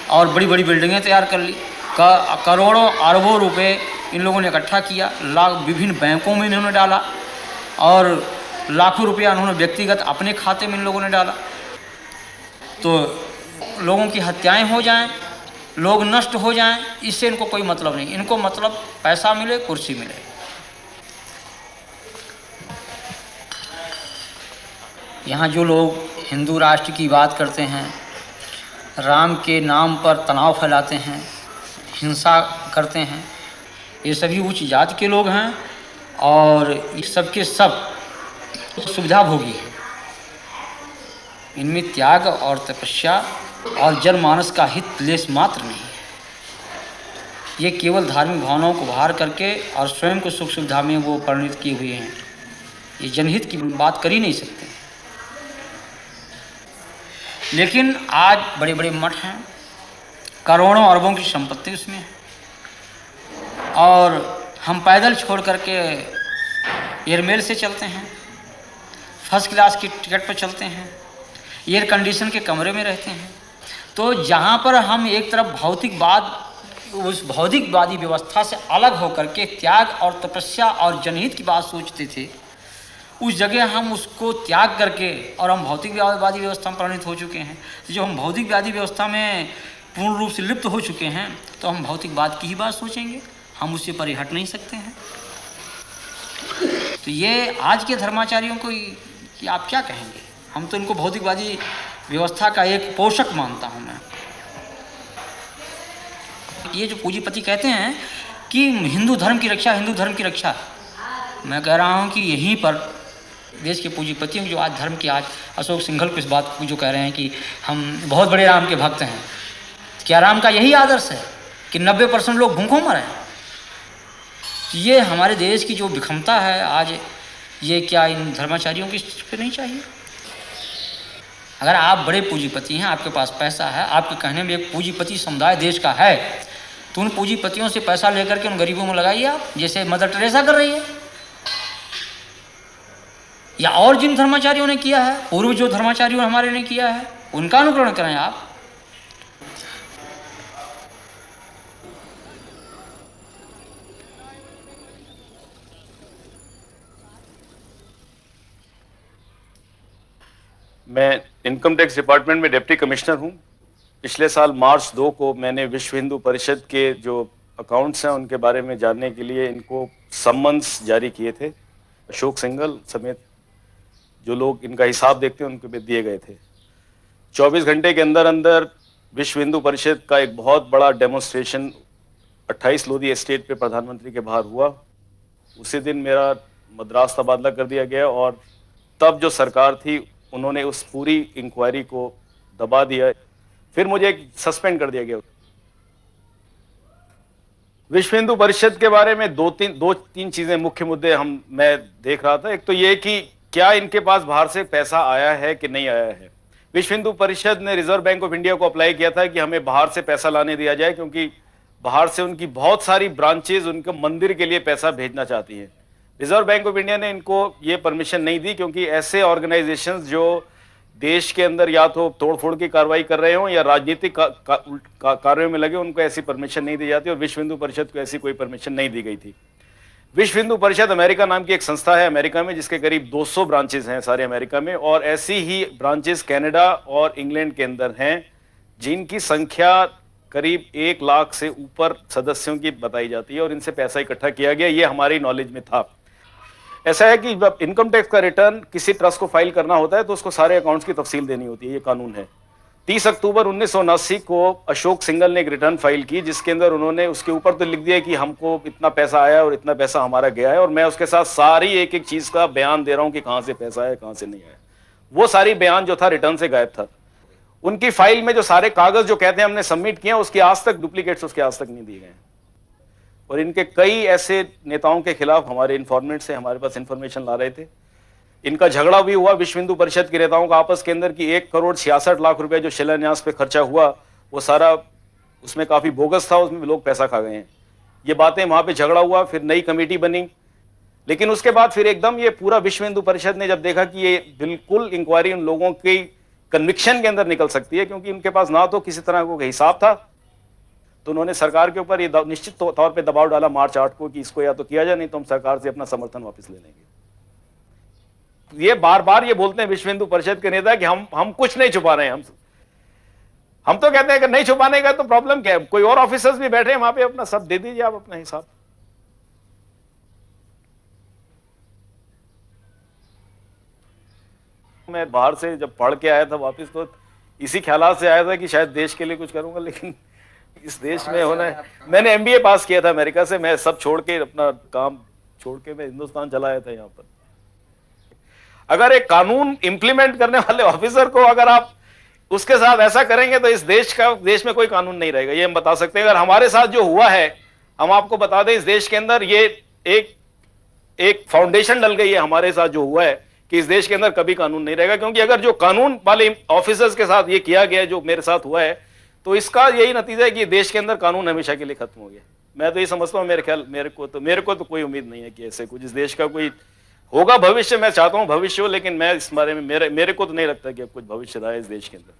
P: और बड़ी बड़ी बिल्डिंगें तैयार कर ली। करोड़ों अरबों रुपए इन लोगों ने इकट्ठा किया, विभिन्न बैंकों में इन्होंने डाला और लाखों रुपया उन्होंने व्यक्तिगत अपने खाते में इन लोगों ने डाला। तो लोगों की हत्याएं हो जाएं, लोग नष्ट हो जाएं, इससे इनको कोई मतलब नहीं। इनको मतलब पैसा मिले, कुर्सी मिले। यहाँ जो लोग हिंदू राष्ट्र की बात करते हैं, राम के नाम पर तनाव फैलाते हैं, हिंसा करते हैं, ये सभी उच्च जाति के लोग हैं और ये सब के सब सुविधा भोगी हैं। इनमें त्याग और तपस्या और जनमानस का हित लेस मात्र नहीं है। ये केवल धार्मिक भावनाओं को बाहर करके और स्वयं को सुख सुविधा में वो परिणित किए हुए हैं। ये जनहित की बात कर ही नहीं सकते। लेकिन आज बड़े बड़े मठ हैं, करोड़ों अरबों की संपत्ति उसमें है और हम पैदल छोड़ करके एयरमेल से चलते हैं, फर्स्ट क्लास की टिकट पर चलते हैं, एयर कंडीशन के कमरे में रहते हैं। तो जहाँ पर हम एक तरफ भौतिकवाद, उस भौतिकवादी व्यवस्था से अलग होकर के त्याग और तपस्या और जनहित की बात सोचते थे, उस जगह हम उसको त्याग करके और हम भौतिकवादी व्यवस्था में परिणित हो चुके हैं। तो जब हम भौतिकवादी व्यवस्था में पूर्ण रूप से लिप्त हो चुके हैं तो हम भौतिकवाद की ही बात सोचेंगे, हम उससे परे हट नहीं सकते हैं। तो ये आज के धर्माचार्यों को कि आप क्या कहेंगे? हम तो इनको भौतिकवादी व्यवस्था का एक पोषक मानता हूँ मैं। ये जो पूंजीपति कहते हैं कि हिंदू धर्म की रक्षा, हिंदू धर्म की रक्षा, मैं कह रहा हूँ कि यहीं पर देश के पूंजीपतियों जो आज धर्म के, आज अशोक सिंघल को इस बात को जो कह रहे हैं कि हम बहुत बड़े राम के भक्त हैं, क्या राम का यही आदर्श है कि 90% लोग भूखों मरे? ये हमारे देश की जो विषमता है आज, ये क्या इन धर्माचार्यों की पे नहीं चाहिए? अगर आप बड़े पूंजीपति हैं, आपके पास पैसा है, आपके कहने में एक पूंजीपति समुदाय देश का है, तो उन पूंजीपतियों से पैसा लेकर के उन गरीबों में लगाइए आप, जैसे मदर टेरेसा कर रही है, या और जिन धर्माचार्यों ने किया है, पूर्व जो धर्माचार्यों हमारे ने किया है, उनका अनुकरण करें आप।
Q: मैं इनकम टैक्स डिपार्टमेंट में डिप्टी कमिश्नर हूं। पिछले साल मार्च 2 को मैंने विश्व हिंदू परिषद के जो अकाउंट्स हैं उनके बारे में जानने के लिए इनको सम्मन्स जारी किए थे। अशोक सिंघल समेत जो लोग इनका हिसाब देखते हैं उनको भी दिए गए थे। 24 घंटे के अंदर अंदर विश्व हिंदू परिषद का एक बहुत बड़ा डेमोन्स्ट्रेशन 28 लोधी एस्टेट पे प्रधानमंत्री के बाहर हुआ। उसी दिन मेरा मद्रास तबादला कर दिया गया और तब जो सरकार थी उन्होंने उस पूरी इंक्वायरी को दबा दिया। फिर मुझे सस्पेंड कर दिया गया। विश्व हिंदू परिषद के बारे में दो तीन चीजें मुख्य मुद्दे मैं देख रहा था। एक तो ये कि क्या इनके पास बाहर से पैसा आया है कि नहीं आया है। विश्व हिंदू परिषद ने रिजर्व बैंक ऑफ इंडिया को अप्लाई किया था कि हमें बाहर से पैसा लाने दिया जाए, क्योंकि बाहर से उनकी बहुत सारी ब्रांचेज उनके मंदिर के लिए पैसा भेजना चाहती हैं। रिजर्व बैंक ऑफ इंडिया ने इनको ये परमिशन नहीं दी, क्योंकि ऐसे ऑर्गेनाइजेशंस जो देश के अंदर या तो तोड़फोड़ की कार्रवाई कर रहे हो या राजनीतिक कार्यों में लगे, उनको ऐसी परमिशन नहीं दी जाती, और विश्व हिंदू परिषद को ऐसी कोई परमिशन नहीं दी गई थी। विश्व हिंदू परिषद अमेरिका नाम की एक संस्था है अमेरिका में, जिसके करीब 200 ब्रांचेज हैं सारे अमेरिका में, और ऐसी ही ब्रांचेज कनाडा और इंग्लैंड के अंदर हैं, जिनकी संख्या करीब 1 लाख से ऊपर सदस्यों की बताई जाती है, और इनसे पैसा इकट्ठा किया गया। ये हमारी नॉलेज में था। ऐसा है कि जब इनकम टैक्स का रिटर्न किसी ट्रस्ट को फाइल करना होता है तो उसको सारे अकाउंट्स की तफसील देनी होती है, ये कानून है। 30 अक्टूबर 1979 को अशोक सिंघल ने एक रिटर्न फाइल की, जिसके अंदर उन्होंने उसके ऊपर तो लिख दिया कि हमको इतना पैसा आया और इतना पैसा हमारा गया है, और मैं उसके साथ सारी एक एक चीज का बयान दे रहा हूं कि कहां से पैसा आया कहां से नहीं आया। वो सारी बयान जो था रिटर्न से गायब था। उनकी फाइल में जो सारे कागज जो कहते हैं हमने सबमिट किए, उसकी आज तक डुप्लीकेट्स उसके आज तक नहीं दिए गए। और इनके कई ऐसे नेताओं के खिलाफ हमारे इन्फॉर्मेंट से हमारे पास इंफॉर्मेशन ला रहे थे। इनका झगड़ा भी हुआ विश्व हिंदू परिषद के नेताओं का आपस के अंदर कि 1,66,00,000 रुपए जो शिलान्यास पे खर्चा हुआ, वो सारा उसमें काफी बोगस था, उसमें लोग पैसा खा गए हैं। ये बातें वहां पे झगड़ा हुआ, फिर नई कमेटी बनी, लेकिन उसके बाद फिर एकदम ये पूरा विश्व हिंदू परिषद ने जब देखा कि ये बिल्कुल इंक्वायरी उन लोगों की कन्विक्शन के अंदर निकल सकती है, क्योंकि उनके पास ना तो किसी तरह का हिसाब था, तो उन्होंने सरकार के ऊपर ये निश्चित तौर पे दबाव डाला मार्च 8 को कि इसको या तो किया जाए, नहीं तो हम सरकार से अपना समर्थन वापस ले लेंगे। ये बार बार ये बोलते हैं विश्व हिंदू परिषद के नेता कि हम कुछ नहीं छुपा रहे हैं। हम तो कहते हैं कि नहीं छुपाने का तो प्रॉब्लम क्या है, कोई और ऑफिसर्स भी बैठे हैं वहां पे, अपना सब दे दीजिए आप अपना हिसाब। मैं बाहर से जब पढ़ के आया था वापस, तो इसी ख्यालात से आया था कि शायद देश के लिए कुछ करूंगा, लेकिन इस देश में होना है। मैंने एमबीए पास किया था अमेरिका से, मैं सब छोड़ के अपना काम छोड़ के मैं हिंदुस्तान चला आया था यहाँ पर। अगर एक कानून इंप्लीमेंट करने वाले ऑफिसर को अगर आप उसके साथ ऐसा करेंगे तो इस देश में कोई कानून नहीं रहेगा, ये हम बता सकते हैं। अगर हमारे साथ जो हुआ है, हम आपको बता दें, इस देश के अंदर ये एक फाउंडेशन डल गई है हमारे साथ जो हुआ है कि इस देश के अंदर कभी कानून नहीं रहेगा। क्योंकि अगर जो कानून वाले ऑफिसर्स के साथ ये किया गया जो मेरे साथ हुआ है, तो इसका यही नतीजा है कि देश के अंदर कानून हमेशा के लिए खत्म हो गया। मैं तो ये समझता हूँ, मेरे को तो कोई उम्मीद नहीं है कि ऐसे कुछ इस देश का कोई होगा भविष्य। मैं चाहता हूँ भविष्य हो, लेकिन मैं इस बारे में मेरे को तो नहीं लगता कि अब कुछ भविष्य रहा है इस देश के अंदर।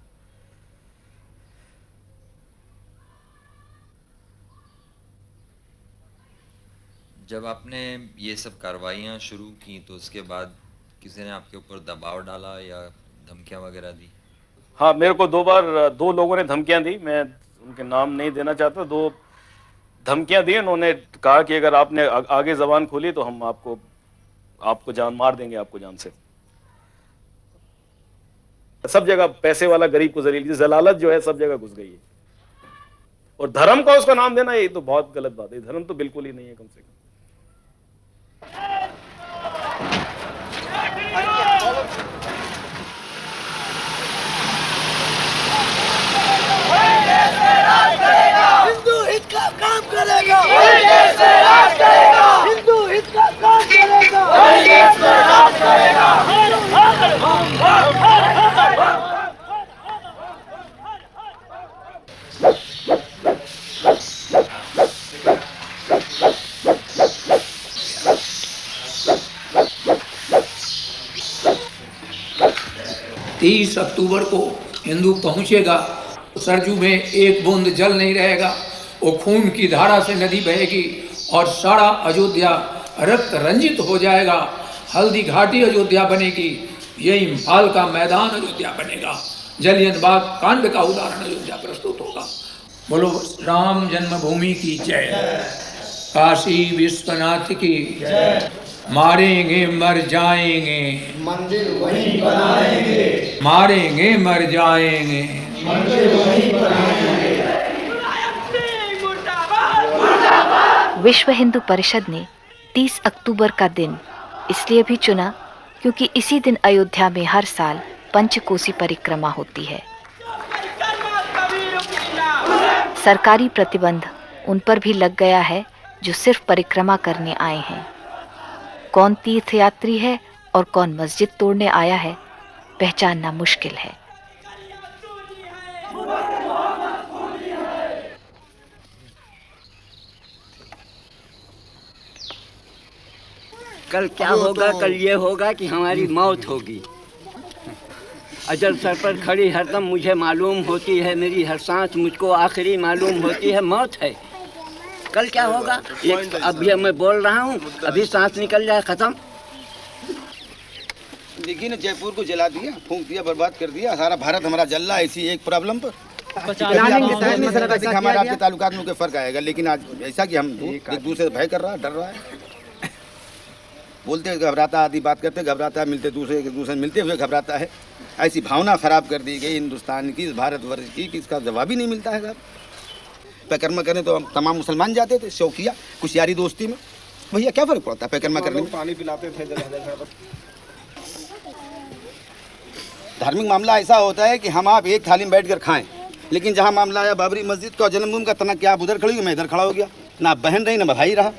D: जब आपने ये सब कार्रवाइयाँ शुरू की तो उसके बाद किसी ने आपके ऊपर दबाव डाला या धमकियाँ वगैरह दी?
Q: हाँ, मेरे को 2 बार 2 लोगों ने धमकियां दी। मैं उनके नाम नहीं देना चाहता। 2 धमकियां दी। उन्होंने कहा कि अगर आपने आगे जबान खोली तो हम आपको जान मार देंगे, आपको जान से। सब जगह पैसे वाला गरीब को जलील, जलालत जो है सब जगह घुस गई है। और धर्म का उसका नाम देना ये तो बहुत गलत बात है। धर्म तो बिल्कुल ही नहीं है कम से कम।
R: हिंदू हित का काम करेगा, हिंदू हित का काम करेगा,
T: तीस अक्टूबर को हिंदू पहुंचेगा, सरजू में एक बूंद जल नहीं रहेगा। वो खून की धारा से नदी बहेगी और सारा अयोध्या रक्त रंजित हो जाएगा। हल्दी घाटी अयोध्या बनेगी, यही इम्फाल का मैदान अयोध्या बनेगा। जलियन बाग कांड का उदाहरण अयोध्या प्रस्तुत होगा। बोलो राम जन्मभूमि की जय, काशी विश्वनाथ की जय। मारेंगे मर जाएंगे,
R: मंदिर वहीं बनाएंगे,
T: मारेंगे मर जाएंगे,
R: मंदिर वहीं बनाएंगे।
E: विश्व हिंदू परिषद ने 30 अक्टूबर का दिन इसलिए भी चुना क्योंकि इसी दिन अयोध्या में हर साल पंचकोसी परिक्रमा होती है। सरकारी प्रतिबंध उन पर भी लग गया है जो सिर्फ परिक्रमा करने आए हैं। कौन तीर्थयात्री है और कौन मस्जिद तोड़ने आया है, पहचानना मुश्किल है।
C: कल क्या होगा? कल ये होगा कि हमारी मौत होगी। अजल सर पर खड़ी हरदम मुझे मालूम होती है, मेरी हर सांस मुझको आखिरी मालूम होती है, मौत है। कल क्या होगा? अभी मैं बोल रहा हूँ, अभी सांस निकल जाए खत्म।
B: देखिए ना, जयपुर को जला दिया, फूंक दिया, बर्बाद कर दिया। सारा भारत हमारा जल रहा है इसी एक प्रॉब्लम पर। हमारे आपके ताल्लुकात में फर्क आएगा, लेकिन आज ऐसा कि हम एक दूसरे से भय कर रहा है, डर रहा है। बोलते घबराता, आदि बात करते घबराता है, मिलते दूसरे मिलते हुए घबराता है। ऐसी भावना खराब कर दी गई हिंदुस्तान की, भारतवर्ष की, कि इसका जवाब ही नहीं मिलता है। साहब पैकर्मा करने तो हम तमाम मुसलमान जाते थे, शौकिया, कुछ यारी दोस्ती में। भैया क्या फर्क पड़ता है पैकर्मा करने में?
U: पानी पिलाते थे।
B: धार्मिक मामला ऐसा होता है कि हम आप एक थाली में बैठ कर खाएं, लेकिन जहाँ मामला आया बाबरी मस्जिद का, जन्मभूमि का, तना क्या आप उधर खड़ी हो, मैं इधर खड़ा हो गया। ना बहन रही ना भाई रहा।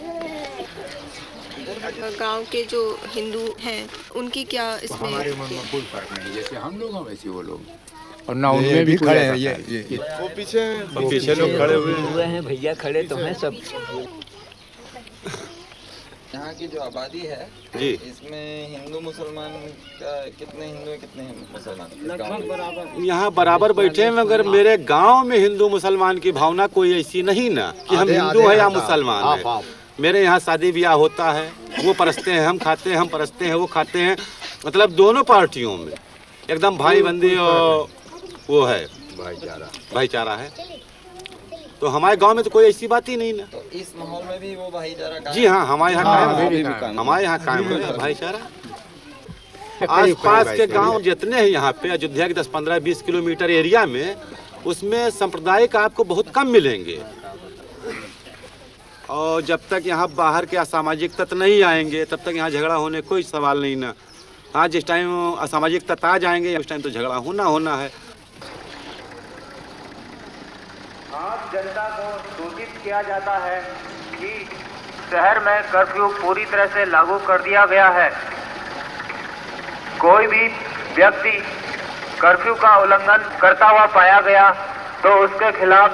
V: गांव के जो हिंदू हैं उनकी क्या इसमें?
N: हमारे मन में कोई फर्क नहीं, जैसे हम लोग हैं वैसे वो लोग, और ना उनमें भी खड़े हैं। ये
U: वो पीछे लोग खड़े हुए
C: हैं भैया, खड़े तो हैं सब।
S: यहाँ की जो आबादी है
U: जी,
S: इसमें हिंदू मुसलमान का कितने हिंदू है, कितने मुसलमान?
U: यहाँ बराबर बैठे हैं, मगर मेरे गांव में हिंदू मुसलमान की भावना कोई ऐसी नहीं ना कि हम हिंदू है या मुसलमान है। मेरे यहाँ शादी ब्याह होता है, वो परसते हैं, हम खाते हैं, हम परसते हैं, वो खाते हैं। मतलब दोनों पार्टियों में एकदम भाई बंदी और वो है भाईचारा है। तो हमारे गांव में तो कोई ऐसी बात ही नहीं ना।
S: तो इस माहौल में भी वो भाईचारा? जी
U: हाँ, हमारे यहाँ कायम, हमारे यहाँ कायम है भाईचारा। आस पास के गांव जितने हैं यहाँ पे, अयोध्या के 10, 15, 20 किलोमीटर एरिया में, उसमें सांप्रदायिक आपको बहुत कम मिलेंगे। और जब तक यहाँ बाहर के असामाजिक तत्व नहीं आएंगे, तब तक यहाँ झगड़ा होने कोई सवाल नहीं ना। हाँ, जिस टाइम असामाजिक तत्व आ जाएंगे उस टाइम तो झगड़ा होना है।
W: आज जनता को सूचित किया जाता है कि शहर में कर्फ्यू पूरी तरह से लागू कर दिया गया है। कोई भी व्यक्ति कर्फ्यू का उल्लंघन करता हुआ पाया गया तो उसके खिलाफ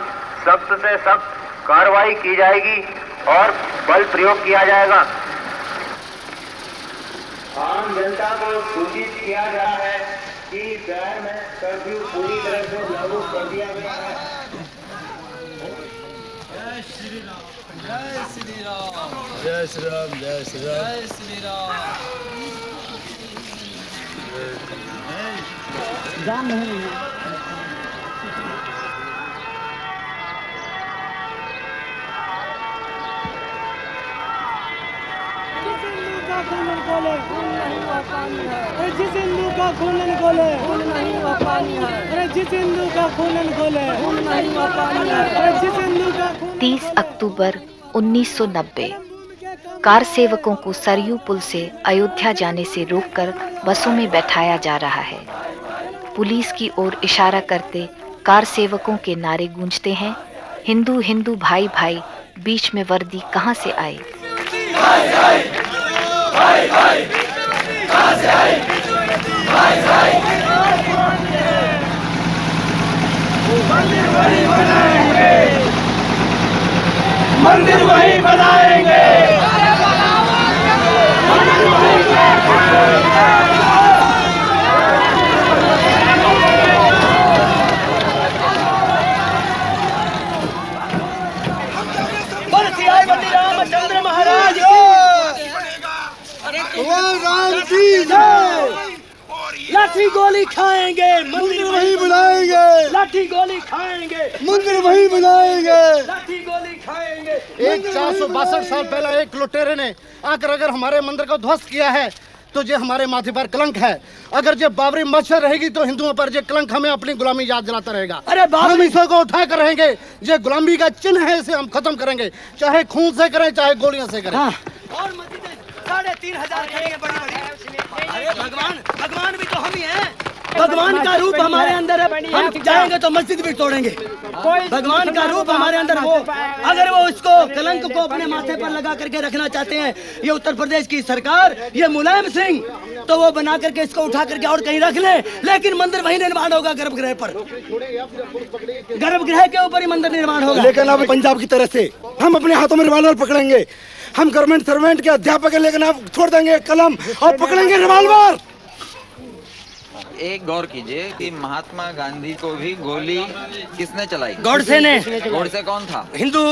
W: सख्त से सख्त कार्रवाई की जाएगी और बल प्रयोग किया जाएगा। आम जनता को सूचित किया गया है कि शहर में कर्फ्यू पूरी तरह से लागू कर दिया गया है। जय श्री राम, जय श्री राम, जय श्री राम, जय श्री राम, जय श्री राम।
C: जान नहीं
R: जिस हिंदू का खून खोले खून नहीं हुआ पानी है। अरे जिस हिंदू का खून खोले खून नहीं हुआ पानी है। अरे जिस हिंदू का
E: 30 अक्टूबर 1990 कार सेवकों को सरयू पुल से अयोध्या जाने से रोककर बसों में बैठाया जा रहा है। पुलिस की ओर इशारा करते कार सेवकों के नारे गूंजते हैं, हिंदू हिंदू भाई भाई, बीच में वर्दी कहां से आई? भाई भाई, भाई भाई, कहां से आई? भाई भाई,
R: मंदिर वही बनाएंगे, मंदिर वही बनाएंगे। रामचंद्र महाराज लाठी गोली खाएंगे, मंदिर वही बनाएंगे। लाठी गोली खाएंगे, मंदिर वही बनाएंगे। लाठी गोली खाएंगे।
Y: एक 462 साल पहले एक लुटेरे ने आकर अगर हमारे मंदिर को ध्वस्त किया है तो ये हमारे माथे पर कलंक है। अगर ये बाबरी मस्जिद रहेगी तो हिंदुओं पर ये कलंक हमें अपनी गुलामी याद दिलाता रहेगा। अरे हम इसको को उठा कर रहेंगे, ये गुलामी का चिन्ह है, इसे हम खत्म करेंगे, चाहे खून से करें चाहे गोलियों से करें।
R: और मस्जिदें 3500 खड़ेंगे बड़ी बड़ी। अरे भगवान, भगवान भी तो हम ही हैं। भगवान का रूप हमारे अंदर है, हम जाएंगे तो मस्जिद भी तोड़ेंगे। भगवान का रूप हमारे अंदर वो, अगर वो इसको कलंक को अपने माथे पर लगा करके रखना चाहते हैं ये उत्तर प्रदेश की सरकार, ये मुलायम सिंह, तो वो बना करके इसको उठा करके और कहीं रख ले, लेकिन मंदिर वही निर्माण होगा गर्भगृह पर, गर्भगृह के ऊपर ही मंदिर निर्माण होगा।
Y: लेकिन अब पंजाब की तरह से हम अपने हाथों में रिवॉल्वर पकड़ेंगे, हम गवर्नमेंट सर्वेंट के अध्यापक हैं, लेकिन आप छोड़ देंगे कलम और पकड़ेंगे रिवॉल्वर।
S: एक गौर कीजिए कि महात्मा गांधी को भी गोली किसने चलाई?
R: गॉडसे ने।
S: गॉडसे कौन था?
R: हिंदू।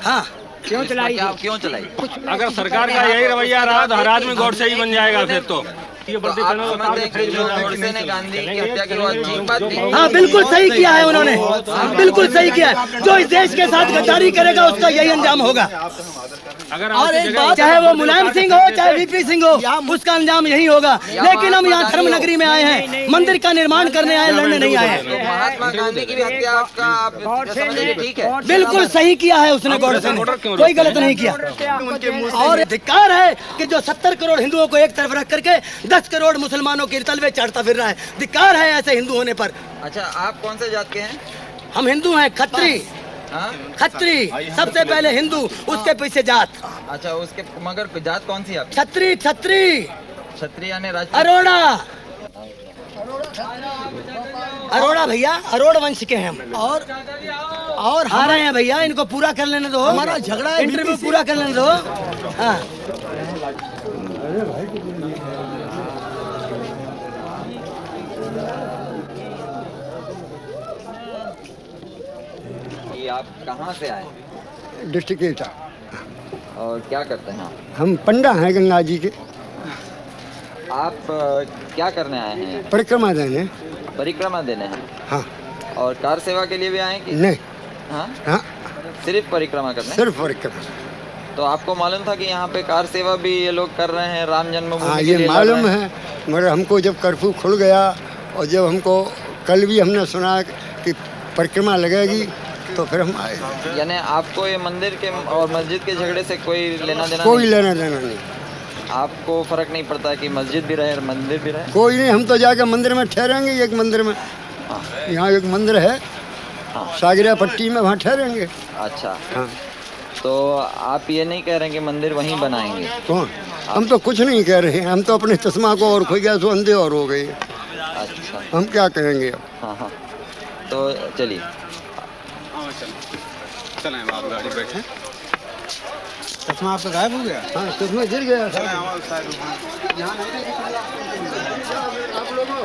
R: हाँ
S: क्यों चलाई? क्यों चलाई?
U: अगर सरकार का यही रवैया रहा तो हर आदमी गॉडसे ही बन जाएगा फिर तो।
S: गॉडसे ने गांधी की हत्या की अच्छी बात थी।
R: हाँ बिल्कुल सही किया है उन्होंने, बिल्कुल सही किया है। जो इस देश के साथ गद्दारी करेगा उसका यही अंजाम होगा। और एक बात, चाहे वो मुलायम सिंह हो चाहे वीपी सिंह हो, उसका अंजाम यही होगा। लेकिन हम यहाँ धर्म नगरी में आए हैं, मंदिर का निर्माण करने आए, लड़ने नहीं आए हैं।
S: महात्मा गांधी की भी हत्या आपका ठीक है?
R: बिल्कुल सही किया है उसने, गॉडसे ने कोई गलत नहीं किया। और धिक्कार है कि जो 70 करोड़ हिंदुओं को एक तरफ रख करके 10 करोड़ मुसलमानों के तलवे चढ़ता फिर रहा है। धिक्कार है ऐसे हिंदू होने पर।
S: अच्छा, आप कौन से जात के हैं?
R: हम हिंदू हैं, खत्री। खत्री सबसे पहले हिंदू, उसके पीछे जात।
S: अच्छा, उसके मगर जात कौन सी आप?
R: छत्री। छत्री
S: छत्री यानी
R: अरोड़ा। अरोड़ा भैया, अरोड़ वंश के हैं हम। और हारे हैं भैया, इनको पूरा कर लेने दो, हमारा झगड़ा इंटरव्यू पूरा कर लेने दो। हाँ
S: आप कहाँ से आए?
A: डिस्ट्रिक्ट एटा।
S: और क्या करते हैं आप?
A: हम पंडा हैं गंगा जी के।
S: आप क्या करने आए हैं?
A: परिक्रमा देने।
S: परिक्रमा देने हैं?
A: हाँ।
S: और कार सेवा के लिए भी आए कि
A: नहीं?
S: हाँ
A: हाँ,
S: सिर्फ परिक्रमा करने?
A: सिर्फ परिक्रमा।
S: तो आपको मालूम था कि यहाँ पे कार सेवा भी ये लोग कर रहे हैं, राम जन्मभूमि?
A: हाँ, ये मालूम है, मगर हमको जब कर्फ्यू खुल गया और जब हमको कल भी हमने सुना कि परिक्रमा लगेगी तो फिर हम आए।
S: यानी आपको ये मंदिर के और मस्जिद के झगड़े से कोई लेना देना?
A: कोई लेना देना नहीं।
S: आपको फर्क नहीं पड़ता कि मस्जिद भी रहे और मंदिर भी रहे?
A: कोई नहीं, हम तो जाके मंदिर में ठहरेंगे। एक मंदिर में, यहाँ एक मंदिर है सागरिया पट्टी में, वहाँ ठहरेंगे।
S: अच्छा
A: हाँ।
S: तो आप ये नहीं कह रहे कि मंदिर वहीं बनाएंगे?
A: कौन? हम तो कुछ नहीं कह रहे हैं, हम तो अपने चश्मा को और खोई गया तो अंधे और हो गए।
S: अच्छा,
A: हम क्या कहेंगे अब?
S: हाँ हाँ, तो चलिए
U: चलें, आप गाड़ी बैठे।
A: चश्मा आपका गायब हो गया? हाँ, चश्मा गिर गया था। आप लोगों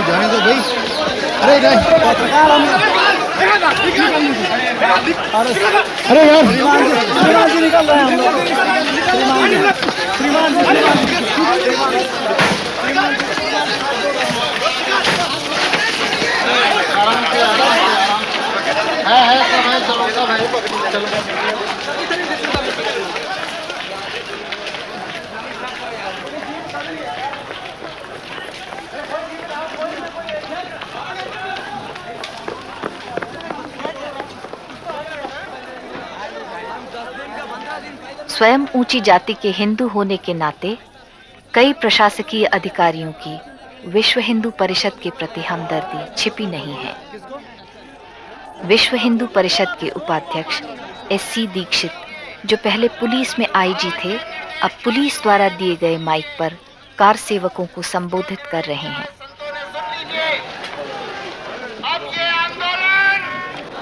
A: जाने दो भाई। अरे नहीं, पत्रकार हम। अरे यार, श्रीमान जी निकल रहे हैं हम लोग। श्रीमान
E: स्वयं ऊंची जाति के हिंदू होने के नाते कई प्रशासकीय अधिकारियों की विश्व हिंदू परिषद के प्रति हमदर्दी छिपी नहीं है। विश्व हिंदू परिषद के उपाध्यक्ष SC दीक्षित, जो पहले पुलिस में IG थे, अब पुलिस द्वारा दिए गए माइक पर कार सेवकों को संबोधित कर रहे हैं।
L: अब ये आंदोलन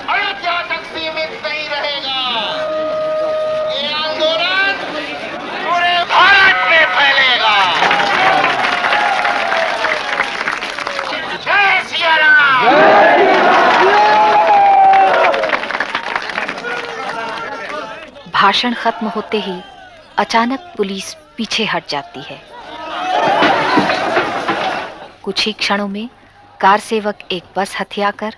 L: अयोध्या तक सीमित नहीं रहेगा, ये आंदोलन पूरे भारत में फैलेगा। जय सिया राम।
E: भाषण खत्म होते ही अचानक पुलिस पीछे हट जाती है। कुछ ही क्षणों में कार सेवक एक बस हथियाकर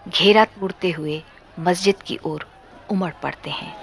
E: घेरा तोड़ते हुए मस्जिद की ओर उमड़ पड़ते हैं।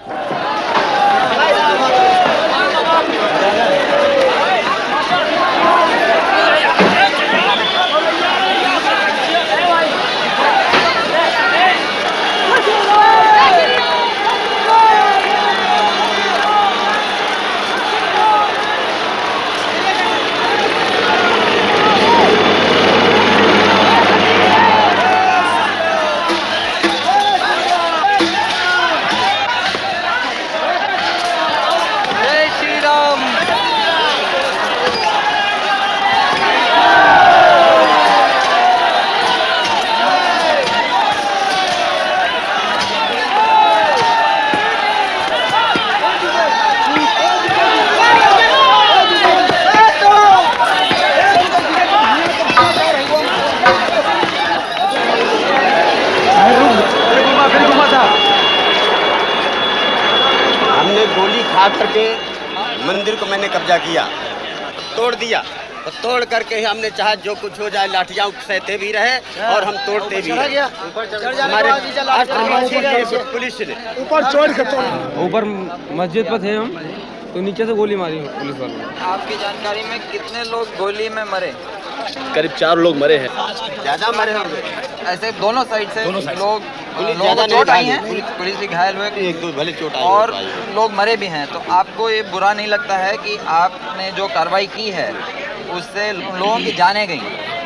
F: करके मंदिर को मैंने कब्जा किया, तोड़ दिया, और तोड़ करके ही हमने चाहे जो कुछ हो जाए लाठियाँ सहते भी रहे और हम तोड़ते भी रहे। हमारे पुलिस ने
G: ऊपर मस्जिद पर थे हम, तो नीचे से गोली मारी पुलिस वालों ने।
S: आपकी जानकारी में कितने लोग गोली में मरे?
F: करीब 4 लोग मरे हैं। ज़्यादा मरे होंगे,
S: ऐसे दोनों साइड से लोग
F: ज़्यादा
S: चोट आई है, पुलिस भी घायल हुए,
F: 1-2 भले चोट आई
S: और लोग मरे भी हैं। तो आपको ये बुरा नहीं लगता है कि आपने जो कार्रवाई की है उससे लोगों की जाने गई?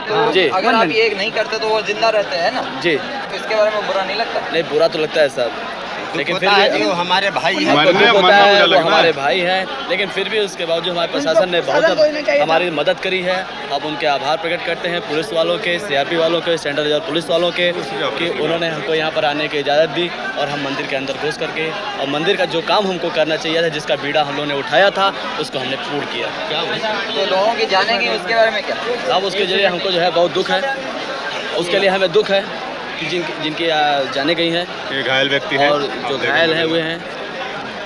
S: तो
F: जी,
S: अगर आप ये नहीं करते तो वो जिंदा रहते हैं ना
F: जी,
S: तो इसके बारे में बुरा नहीं लगता?
F: नहीं, बुरा तो लगता है साहब, लेकिन फिर भी वो हमारे भाई हैं,
G: वो
F: हमारे भाई हैं, लेकिन फिर भी उसके बावजूद हमारे प्रशासन ने बहुत हमारी मदद करी है। अब उनके आभार प्रकट करते हैं पुलिस वालों के, सीआरपी वालों के, सेंट्रल रिजर्व पुलिस वालों के, कि उन्होंने हमको यहाँ पर आने की इजाज़त दी और हम मंदिर के अंदर घुस करके और मंदिर का जो काम हमको करना चाहिए था, जिसका बीड़ा हम लोगों ने उठाया था, उसको हमने पूर्ण किया।
S: तो लोगों की जाने गई उसके बारे में क्या?
F: अब उसके जरिए हमको जो है बहुत दुख है, उसके लिए हमें दुख है कि जिनकी जाने गई हैं,
H: ये घायल व्यक्ति हैं
F: और जो घायल हैं हुए हैं,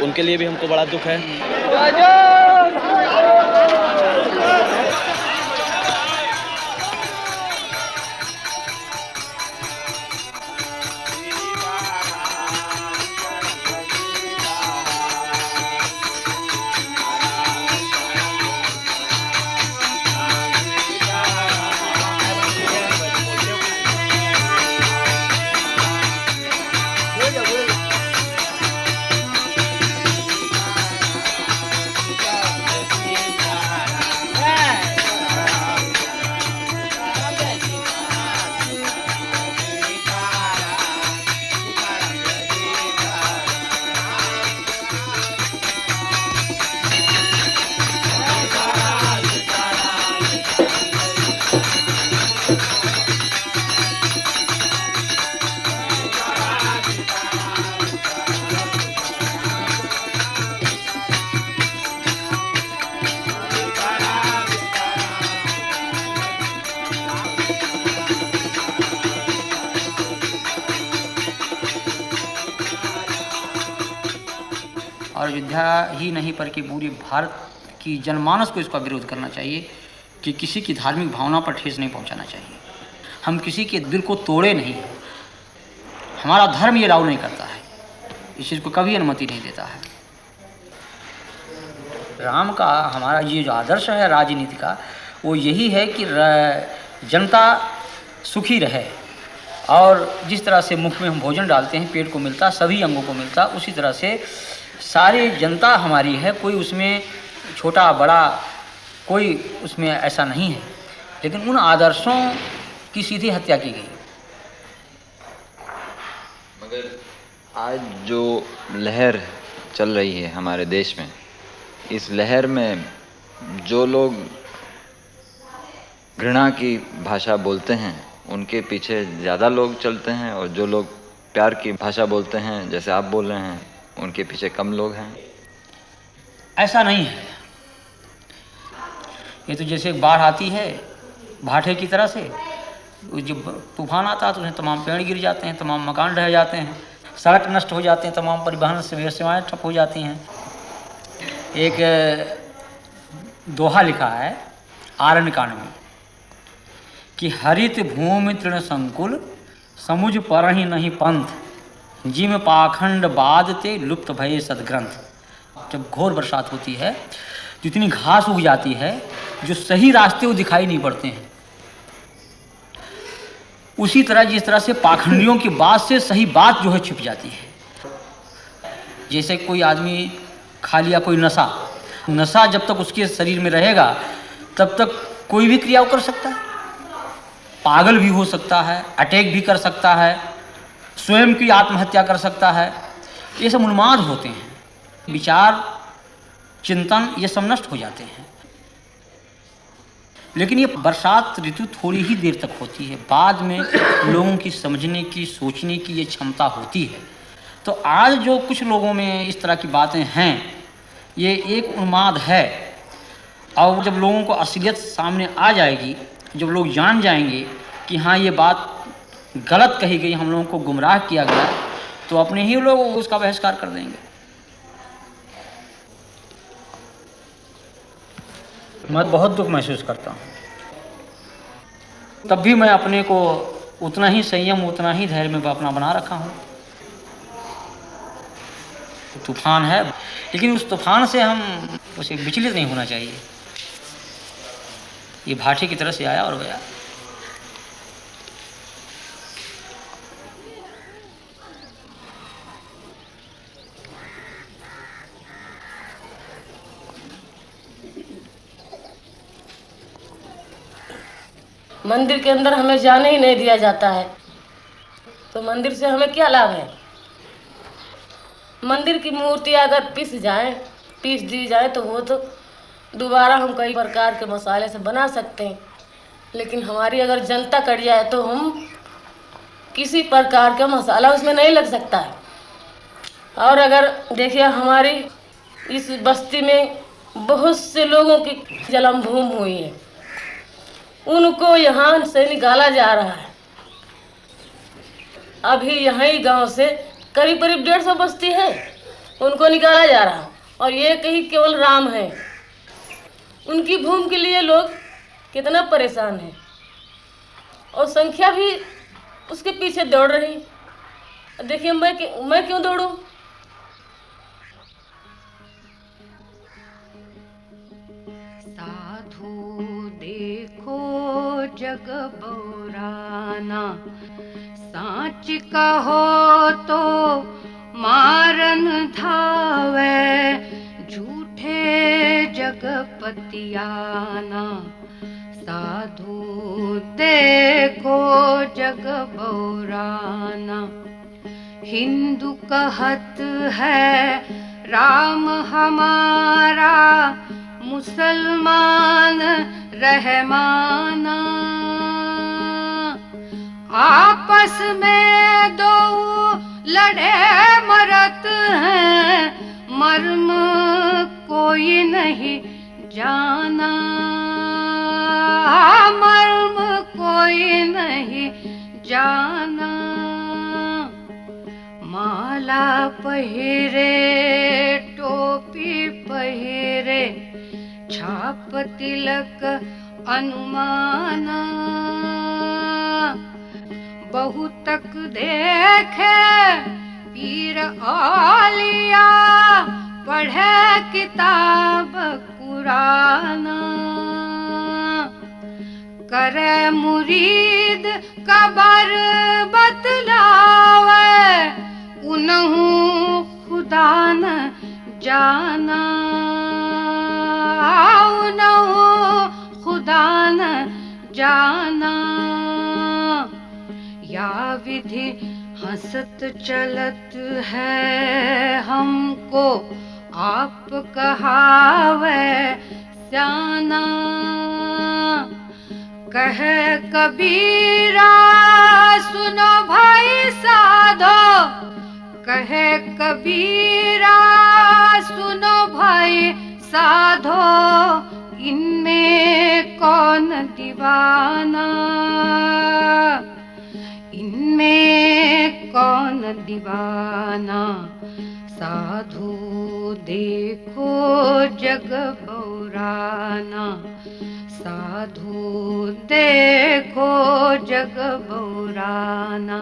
F: उनके लिए भी हमको बड़ा दुख है।
P: और अयोध्या ही नहीं पर कि पूरी भारत की जनमानस को इसका विरोध करना चाहिए कि किसी की धार्मिक भावना पर ठेस नहीं पहुंचाना चाहिए। हम किसी के दिल को तोड़े नहीं, हमारा धर्म ये अलाउ नहीं करता है, इस चीज़ को कभी अनुमति नहीं देता है। राम का हमारा ये जो आदर्श है राजनीति का, वो यही है कि जनता सुखी रहे, और जिस तरह से मुख में हम भोजन डालते हैं पेट को मिलता, सभी अंगों को मिलता, उसी तरह से सारी जनता हमारी है, कोई उसमें छोटा बड़ा कोई उसमें ऐसा नहीं है। लेकिन उन आदर्शों की सीधी हत्या की गई।
D: मगर आज जो लहर चल रही है हमारे देश में, इस लहर में जो लोग घृणा की भाषा बोलते हैं उनके पीछे ज़्यादा लोग चलते हैं, और जो लोग प्यार की भाषा बोलते हैं जैसे आप बोल रहे हैं उनके पीछे कम लोग हैं।
P: ऐसा नहीं है। ये तो जैसे बाढ़ आती है भाटे की तरह से, जब तूफान आता है तो उसमें तमाम पेड़ गिर जाते हैं, तमाम मकान ढह जाते हैं, सड़क नष्ट हो जाते हैं, तमाम परिवहन सेवाएं ठप हो जाती हैं। एक दोहा लिखा है आरण्यकांड में कि हरित भूमि तृण संकुल समुझ परहि नहीं पंथ, जिम पाखंड बादते लुप्त भये सदग्रंथ। जब घोर बरसात होती है तो इतनी घास उग जाती है, जो सही रास्ते वो दिखाई नहीं पड़ते हैं। उसी तरह जिस तरह से पाखंडियों की बात से सही बात जो है छिप जाती है। जैसे कोई आदमी खा लिया कोई नशा, नशा जब तक उसके शरीर में रहेगा तब तक कोई भी क्रिया कर सकता है, पागल भी हो सकता है, अटैक भी कर सकता है, स्वयं की आत्महत्या कर सकता है। ये सब उन्माद होते हैं, विचार चिंतन ये सब नष्ट हो जाते हैं। लेकिन ये बरसात ऋतु थोड़ी ही देर तक होती है, बाद में लोगों की समझने की सोचने की ये क्षमता होती है। तो आज जो कुछ लोगों में इस तरह की बातें हैं, ये एक उन्माद है। और जब लोगों को असलियत सामने आ जाएगी, जब लोग जान जाएंगे कि हाँ ये बात गलत कही गई, हम लोगों को गुमराह किया गया, तो अपने ही लोग उसका बहिष्कार कर देंगे। मैं बहुत दुख महसूस करता हूँ, तब भी मैं अपने को उतना ही संयम, उतना ही धैर्य में अपना बना रखा हूँ। तूफान है, लेकिन उस तूफान से हम उसे विचलित नहीं होना चाहिए। ये भाटे की तरह से आया और गया।
H: मंदिर के अंदर हमें जाने ही नहीं दिया जाता है, तो मंदिर से हमें क्या लाभ है? मंदिर की मूर्ति अगर पीस दी जाए तो वो तो दोबारा हम कई प्रकार के मसाले से बना सकते हैं, लेकिन हमारी अगर जनता कट जाए तो हम किसी प्रकार का मसाला उसमें नहीं लग सकता है। और अगर देखिए हमारी इस बस्ती में बहुत से लोगों की जन्म भूमि हुई है, उनको यहाँ से निकाला जा रहा है। अभी यहाँ ही गांव से करीब 150 बस्ती है, उनको निकाला जा रहा है। और ये कहीं केवल राम है, उनकी भूमि के लिए लोग कितना परेशान हैं, और संख्या भी उसके पीछे दौड़ रही। देखिए मैं क्यों दौड़ूं?
I: देखो जग बौराना, साच कहो तो मारन धावे, झूठे जगपतियाना। साधु देखो जग बौराना, हिंदू कहत है राम हमारा, मुसलमान रहमाना। आपस में दो लड़े मरत हैं, मर्म कोई नहीं जाना, मर्म कोई नहीं जाना। माला पहिरे टोपी पहिरे, छाप तिलक अनुमाना। बहुतक देखे पीर औलिया, पढ़े किताब कुराना। करे मुरीद कबर बतलावे, उनहु खुदा न जाना, उनहु खुदा न जाना। या विधि हंसत चलत है हमको, आप कहावे स्याना। कहे कबीरा सुनो भाई साधो, कहे कबीरा सुनो भाई साधो, इनमें कौन दीवाना, इनमें कौन दीवाना, साधु देखो जग बौराना, साधु देखो जग बौराना।